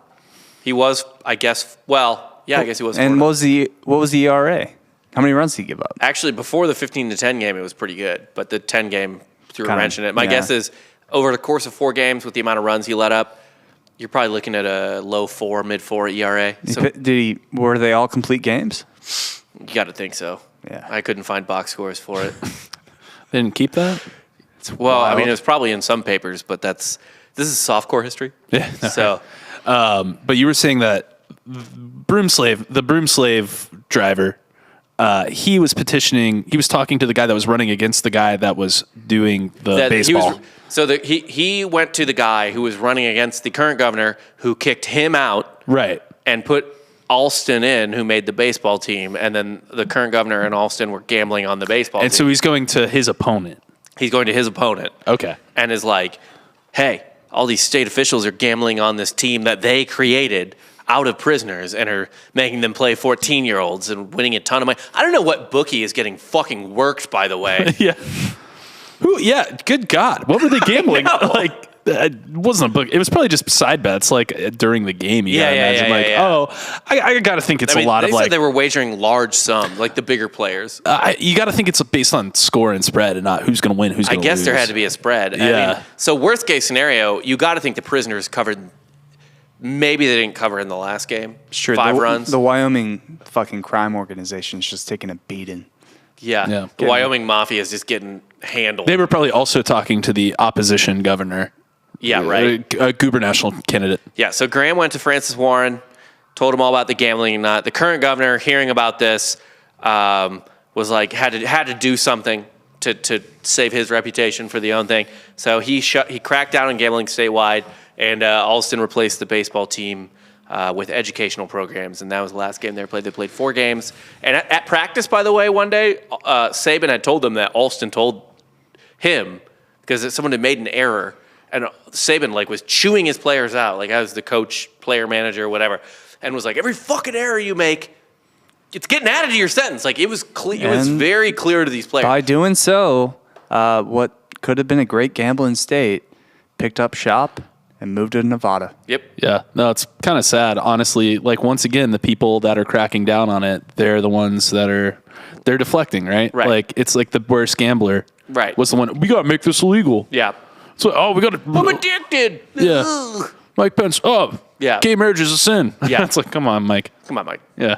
He was, I guess, I guess he was. And 4-0. what was the ERA? How many runs did he give up? Actually, before the 15-10 game, it was pretty good. But the 10 game threw a Kinda, wrench in it. My guess is over the course of 4 games with the amount of runs he let up, you're probably looking at a low 4, mid 4 ERA. So Were they all complete games? you got to think so. Yeah. I couldn't find box scores for it. They didn't keep that? Well, I wild. mean, it was probably in some papers, but this is softcore history. Yeah. So But you were saying that the broom slave driver, he was petitioning, he was talking to the guy that was running against the guy that was doing the baseball. He went to the guy who was running against the current governor who kicked him out. Right. And put Alston in, who made the baseball team, and then the current governor and Alston were gambling on the baseball team. And so he's going to his opponent. He's going to his opponent. Okay. And is like, hey, all these state officials are gambling on this team that they created out of prisoners and are making them play 14-year-olds and winning a ton of money. I don't know what bookie is getting fucking worked, by the way. Yeah. Yeah, good God. What were they gambling? Like, it wasn't a book. It was probably just side bets, like during the game. You gotta imagine, I got to think it's a lot they of said like. they were wagering large sums, like the bigger players. You got to think it's based on score and spread and not who's going to win, who's I going to lose. guess there had to be a spread. I Yeah. mean, so worst case scenario, you got to think the prisoners covered. Maybe they didn't cover in the last game. Sure, 5 runs. The Wyoming fucking crime organization is just taking a beating. Yeah. The Wyoming mafia is just getting handled. They were probably also talking to the opposition governor. Yeah, right. A gubernatorial candidate. Yeah, so Graham went to Francis Warren, told him all about the gambling and not. The current governor, hearing about this, was like, had to do something to save his reputation for the own thing. So he cracked down on gambling statewide, and Alston replaced the baseball team with educational programs, and that was the last game they played. They played 4 games. And at practice, by the way, one day, Saban had told them that Alston told him, because someone had made an error, and Saban was chewing his players out, like I was the coach, player manager, whatever, and was like, every fucking error you make, it's getting added to your sentence. Like, it was clear. It was very clear to these players. By doing so, what could have been a great gambling state picked up shop and moved to Nevada. Yep. Yeah. No, it's kind of sad, honestly. Like, once again, the people that are cracking down on it, they're the ones they're deflecting, right? Right. Like, it's like the worst gambler. Right. Was the one, we got to make this illegal. Yeah. So, we got to. I'm addicted. Yeah. Ugh. Mike Pence, Yeah. gay marriage is a sin. Yeah. It's like, come on, Mike. Come on, Mike. Yeah.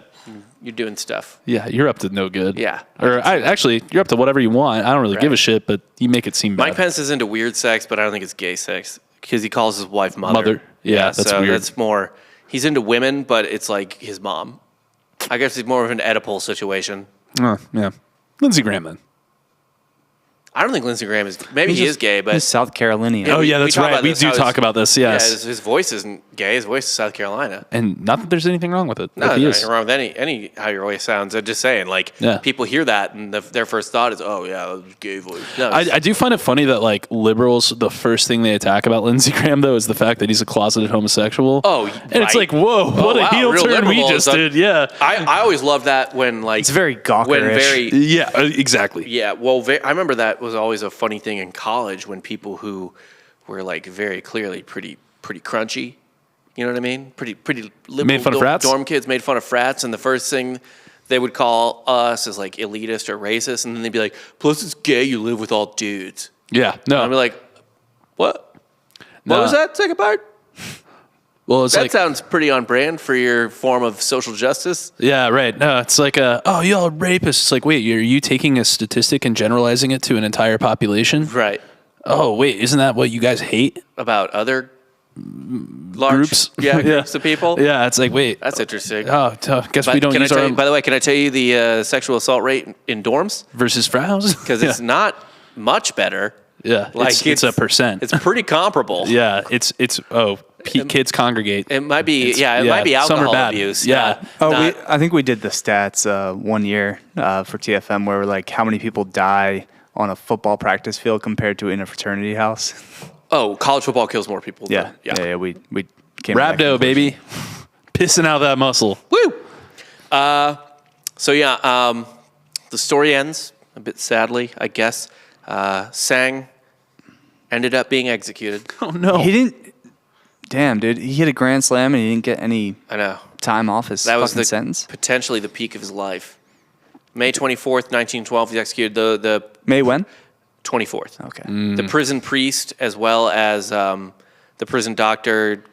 You're doing stuff. Yeah, you're up to no good. Yeah. Or actually, you're up to whatever you want. I don't really give a shit, but you make it seem bad. Mike Pence is into weird sex, but I don't think it's gay sex because he calls his wife mother. Yeah, that's so weird. That's more. He's into women, but it's like his mom. I guess it's more of an Oedipal situation. Yeah. Lindsey Graham, then. I don't think Lindsey Graham is. Maybe he is gay, but He's South Carolinian. Yeah, Oh, we yeah, that's talk right. about We this, do how his- talk about this, yes. Yeah, his voice isn't gay. His voice is South Carolina. And not that there's anything wrong with it. No, If he there's is. nothing wrong with any how your voice sounds. I'm just saying, people hear that and their first thought is, oh yeah, gay voice. No, I do find it funny that liberals, the first thing they attack about Lindsey Graham though is the fact that he's a closeted homosexual. Oh, and it's like, whoa, what a wow, heel real turn we liberal. just did. Yeah, I always love that when It's very Gawker-ish. yeah, exactly. Yeah, well, I remember that was always a funny thing in college when people who were very clearly pretty crunchy, you know what I mean? Pretty liberal Made fun of frats? dorm kids made fun of frats, and the first thing they would call us is elitist or racist, and then they'd be like, "Plus it's gay, you live with all dudes." Yeah, no, I'd be like, "What? No. What was that second part?" well, it's That sounds pretty on brand for your form of social justice. yeah, right. No, it's like, oh, y'all rapists. It's like, wait, are you taking a statistic and generalizing it to an entire population? Right. Oh, wait, isn't that what you guys hate? About other large Groups? groups of people. Yeah, it's like, wait. That's interesting. Oh, guess we don't use our own By the way, can I tell you the sexual assault rate in dorms? versus frowns? Because it's not much better. Yeah, it's a percent. It's pretty comparable. Yeah, it's kids congregate. It might be might be some are alcohol bad. abuse. Yeah. I think we did the stats 1 year for TFM where we're how many people die on a football practice field compared to in a fraternity house. Oh, college football kills more people. Yeah, than- we came to that Rabdo, conclusion. baby. pissing out that muscle. Woo! The story ends a bit sadly, I guess. Sang ended up being executed. Oh no. He didn't. Damn, dude. He hit a grand slam and he didn't get any I know. time off his That was fucking sentence. potentially the peak of his life. May 24th, 1912, he's executed. The May when? 24th. Okay. The prison priest, as well as the prison doctor,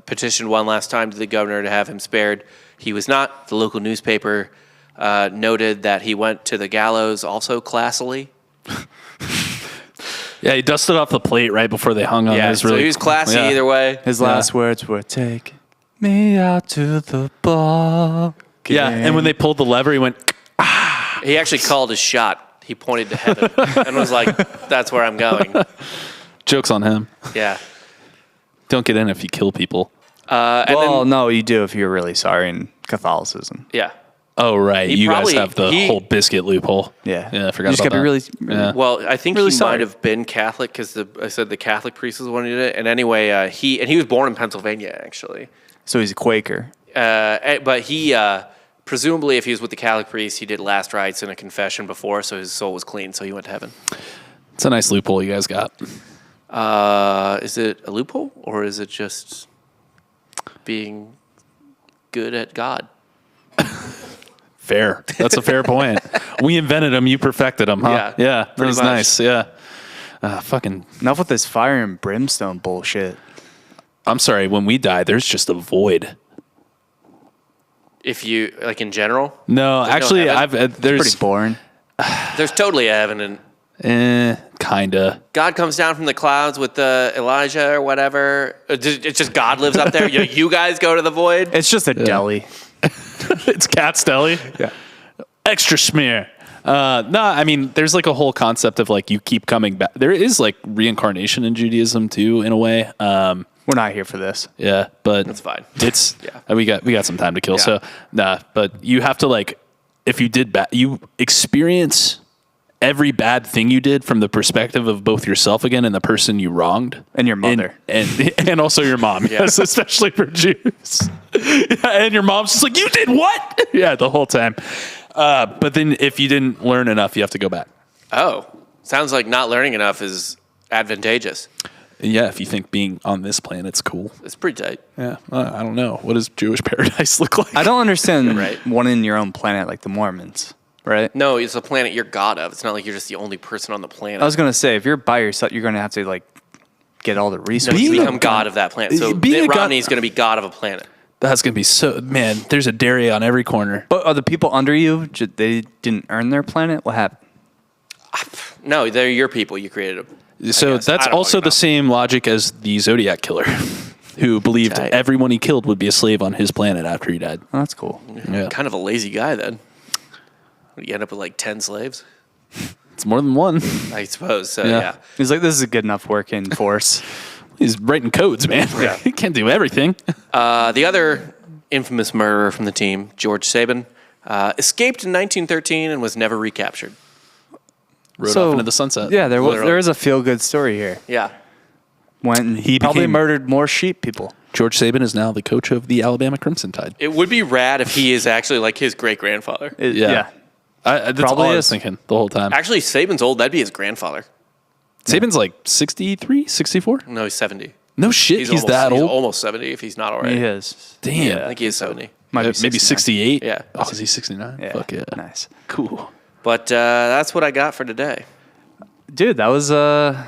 petitioned one last time to the governor to have him spared. He was not. The local newspaper noted that he went to the gallows also classily. Yeah, he dusted off the plate right before they hung on. Yeah, His so he was classy either way. His last words were, "Take me out to the ball." Yeah, and when they pulled the lever, he went. He actually called his shot. He pointed to heaven and was like, "That's where I'm going." Joke's on him. Yeah. Don't get in if you kill people. No, you do if you're really sorry in Catholicism. Yeah. Oh, right. He You probably- guys have the he- whole biscuit loophole. Yeah. Yeah, I forgot You just about gotta that. be really. Yeah. Well, I think Really he sorry. might have been Catholic because I said the Catholic priest was the one who did it. And anyway, he was born in Pennsylvania, actually. So he's a Quaker. But he, presumably, if he was with the Catholic priest, he did last rites and a confession before, so his soul was clean, so he went to heaven. It's a nice loophole you guys got. Is it a loophole, or is it just being good at God? Fair. That's a fair point. We invented them. You perfected them, huh? Yeah, Yeah. That pretty was much. nice. Yeah. Fucking. Enough with this fire and brimstone bullshit. I'm sorry. When we die, there's just a void. If you, like in general? No, There's no actually, heaven? there's Pretty boring. There's totally a heaven, and kinda. God comes down from the clouds with Elijah or whatever. It's just God lives up there. You guys go to the void. It's just a deli. It's Cat's Deli. Yeah. Extra smear. No, I mean, there's like a whole concept of like you keep coming back. There is like reincarnation in Judaism too, in a way. We're not here for this. Yeah, but That's fine. It's Yeah. we got some time to kill. Yeah. So but you have to like, if you did bad, you experience every bad thing you did from the perspective of both yourself again and the person you wronged And your mother. and also your mom. Yes, especially for Jews. Yeah, and your mom's just like, you did what? Yeah, the whole time. But then if you didn't learn enough, you have to go back. Oh, sounds like not learning enough is advantageous. Yeah, if you think being on this planet's cool. It's pretty tight. Yeah, I don't know. What does Jewish paradise look like? I don't understand Right. wanting your own planet like the Mormons, right? No, it's a planet you're God of. It's not like you're just the only person on the planet. I was going to say, if you're by yourself, you're going to have to like get all the No, resources. you being become God of that planet. So being a Mitt God- Romney's going to be God of a planet. That's going to be so... Man, there's a dairy on every corner. But are the people under you, they didn't earn their planet? What happened? No, they're your people. You created them. So guess. that's I don't also fucking the know. same logic as the Zodiac Killer, who believed Tight. everyone he killed would be a slave on his planet after he died. Oh, that's cool. Yeah. Kind of a lazy guy then. You end up with like 10 slaves, It's more than one. I suppose. So, Yeah. yeah. He's like, this is a good enough working force. He's writing codes, man. Yeah. He can't do everything. The other infamous murderer from the team, George Saban, escaped in 1913 and was never recaptured. Rode off into the sunset. Yeah, Literally. there is a feel good story here. Yeah. When He he probably became- murdered more sheep people. George Saban is now the coach of the Alabama Crimson Tide. It would be rad if he is actually like his great-grandfather. Yeah. That's Probably all I was is. thinking the whole time. Actually, Saban's old. That'd be his grandfather. Saban's like 63, 64? No, he's 70. No shit, he's that He's old? almost 70 if he's not already. He is. Damn. I think he is 70. Might be Maybe 68? Yeah. Oh, is he 69? Yeah. Fuck yeah. Nice. Cool. But that's what I got for today. Dude, that was a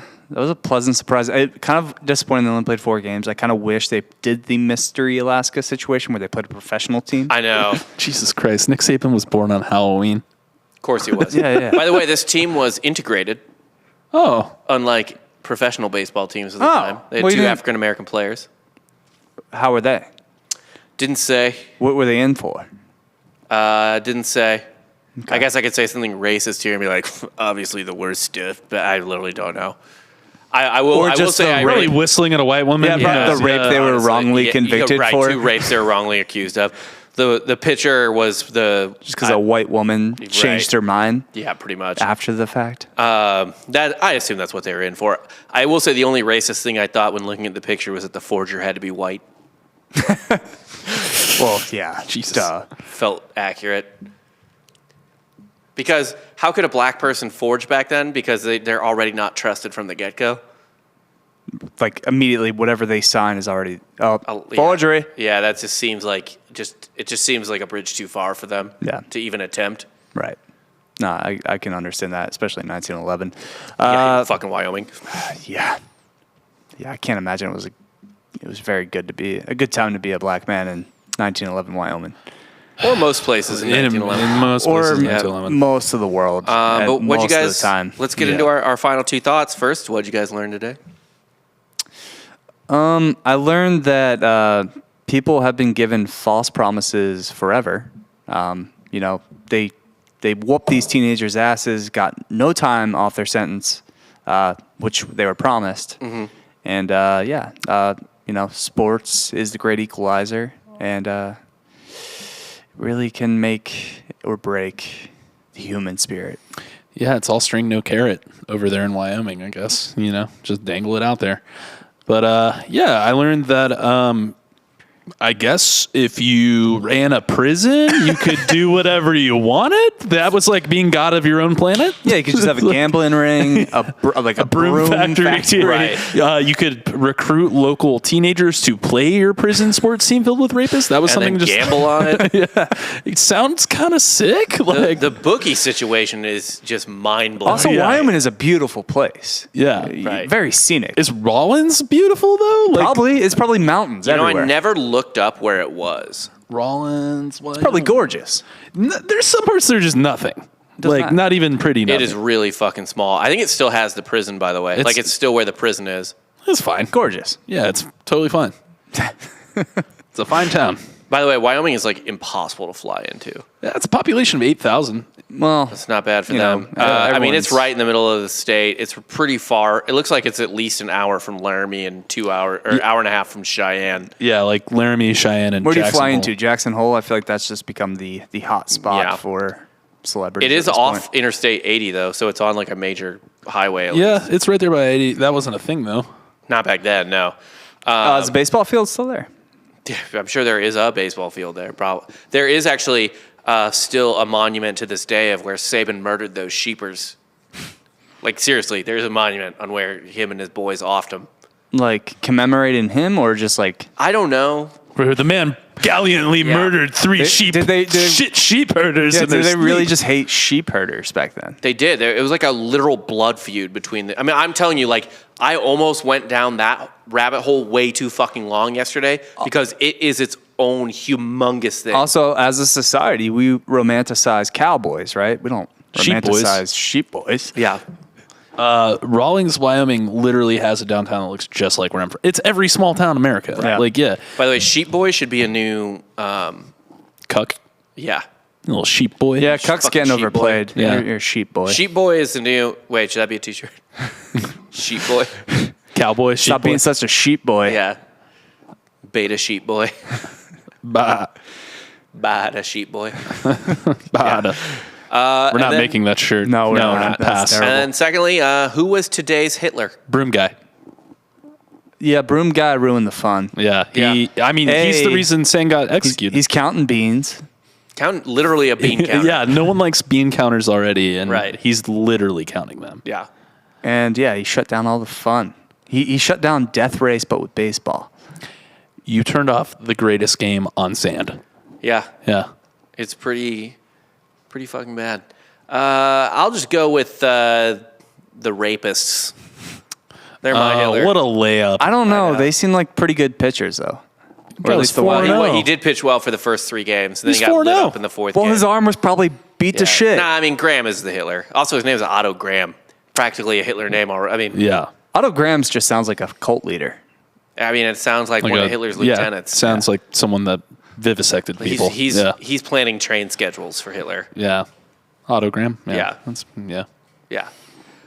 pleasant surprise. It kind of disappointing they only played 4 games. I kind of wish they did the Mystery Alaska situation where they played a professional team. I know. Jesus Christ. Nick Saban was born on Halloween. Of course he was. Yeah. By the way, this team was integrated, Oh. unlike professional baseball teams at the Oh. time. They had Well, you 2 didn't- African-American players. How were they? Didn't say. What were they in for? Didn't say. I guess I could say something racist here and be like, obviously the worst stuff, but I literally don't know. I will. Or I will just say the I Really rape. whistling at a white woman? Yeah, Yeah, the rape they were honestly, wrongly yeah, convicted right, for. 2 rapes they were wrongly accused of. The pitcher was the Just because a white woman changed her mind yeah, pretty much. after the fact. That I assume that's what they were in for. I will say the only racist thing I thought when looking at the picture was that the forger had to be white. Well, yeah. Jesus. Duh. felt accurate. Because how could a black person forge back then? Because they're already not trusted from the get-go. Like immediately, whatever they sign is already Yeah. forgery. Yeah, that just seems like it just seems like a bridge too far for them. Yeah. To even attempt. Right. No, I can understand that, especially in 1911. Yeah, in fucking Wyoming. Yeah. I can't imagine it was very good to be a good time to be a black man in 1911 Wyoming, Or most places in In 1911. most or places in 1911. most of the world. But what'd you most of the guys? time. Let's get into our final two thoughts first. What'd you guys learn today? I learned that people have been given false promises forever. They whooped these teenagers' asses, got no time off their sentence, which they were promised. Mm-hmm. And sports is the great equalizer, and really can make or break the human spirit. Yeah, it's all string, no carrot over there in Wyoming, I guess. Just dangle it out there. But I learned that I guess if you ran a prison, you could do whatever you wanted. That was like being god of your own planet. Yeah, you could just have a gambling ring, a broom factory. Right. You could recruit local teenagers to play your prison sports team filled with rapists. That was And something then just gamble on it. Yeah, it sounds kind of sick. The bookie situation is just mind blowing. Also, Wyoming is a beautiful place. Yeah, right. Very scenic. Is Rawlins beautiful though? It's probably mountains everywhere. I never looked up where it was. Rawlins. What? Probably gorgeous. There's some parts that are just nothing. Doesn't Not even pretty. Nothing. It is really fucking small. I think it still has the prison, by the way. It's still where the prison is. It's fine. Gorgeous. Yeah, it's totally fine. It's a fine town. By the way, Wyoming is like impossible to fly into. Yeah, it's a population of 8,000. Well, It's not bad for You know, them. I mean, it's everyone's- right in the middle of the state. It's pretty far. It looks like it's at least an hour from Laramie and 2 hour or hour and a half from Cheyenne. Yeah, like Laramie, Cheyenne, and where do you Jackson fly Hole. into? Jackson Hole? I feel like that's just become the hot spot Yeah. for celebrities. It is at this off point. Interstate 80 though, so it's on like a major highway. At Yeah, least. it's right there by 80. That wasn't a thing though. Not back then. No. Is the baseball field still there? I'm sure there is a baseball field there. Probably there is actually still a monument to this day of where Saban murdered those sheepers. Like seriously, there's a monument on where him and his boys offed him. Like commemorating him, or just like I don't know. Where the man gallantly murdered three sheep. Sheep herders. Yeah, and did their they really snake. just hate sheep herders back then? They did. It was like a literal blood feud between the. I mean, I'm telling you, like, I almost went down that rabbit hole way too fucking long yesterday because it is its own humongous thing. Also, as a society, we romanticize cowboys, right? We don't Sheep boys. romanticize sheep boys. Yeah. Rawlins, Wyoming literally has a downtown that looks just like where I'm from. It's every small town in America. Yeah. Like, yeah. By the way, Sheep Boy should be a new. Cuck. Yeah. Little sheep boy. Yeah, Cuck's Fucking getting sheep boy. overplayed. Yeah. You're a sheep boy. Sheep Boy is the new. Wait, should that be a T-shirt? Sheep Boy. Cowboy. Sheep Stop boy. being such a sheep boy. Yeah. Beta Sheep Boy. Bah. Bada Sheep Boy. Bah. We're not making that shirt. No, we're not. That's Pass. terrible. And then secondly, who was today's Hitler? Broom guy. Yeah, broom guy ruined the fun. Yeah. He's Hey. the reason Sang got executed. He's counting beans. Count literally a bean counter. Yeah, no one likes bean counters already, and Right. he's literally counting them. Yeah. And yeah, he shut down all the fun. He shut down Death Race, but with baseball. You turned off the greatest game on sand. Yeah. Yeah. It's pretty fucking bad. I'll just go with the rapists. They're my Hitler. What a layup. I don't know. know. They seem like pretty good pitchers, though. Or Guy at was least the one. 4-0. He did pitch well for the first 3 games. Then He's he got lit 4-0. up in the 4th Well, game. his arm was probably beat to shit. Nah, I mean, Graham is the Hitler. Also, his name is Otto Graham. Practically a Hitler name already. I mean, Yeah. Otto Graham's just sounds like a cult leader. it sounds like one of Hitler's lieutenants. Sounds like someone that vivisected people. He's planning train schedules for Hitler. Yeah. Autogram. Yeah. Yeah. Yeah.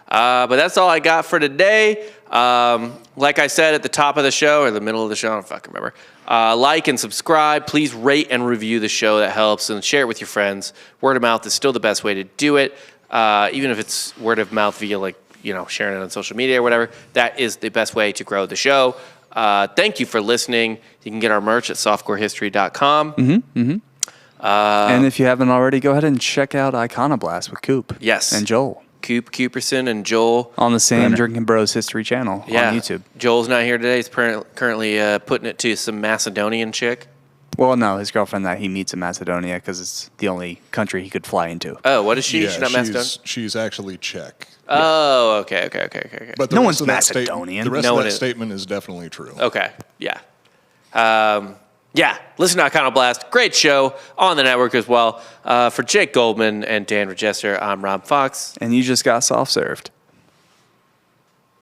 But that's all I got for today. Like I said at the top of the show or the middle of the show, I don't fucking remember. Like and subscribe. Please rate and review the show. That helps. And share it with your friends. Word of mouth is still the best way to do it. Even if it's word of mouth via sharing it on social media or whatever. That is the best way to grow the show. Thank you for listening. You can get our merch at softcorehistory.com. And if you haven't already, go ahead and check out Iconoblast with Coop. Yes. And Joel. Coop Cooperson and Joel. On the same Drinking Bros History channel on YouTube. Joel's not here today. He's currently putting it to some Macedonian chick. Well, no, his girlfriend that he meets in Macedonia because it's the only country he could fly into. Oh, what is she? Yeah, She's not Macedonian? she's actually Czech. Oh, okay. But the No rest one's of that Macedonian. the rest No of one that is. statement is definitely true. Okay, yeah. Listen to Iconoblast. Great show on the network as well. For Jake Goldman and Dan Regester, I'm Rob Fox. And you just got soft served.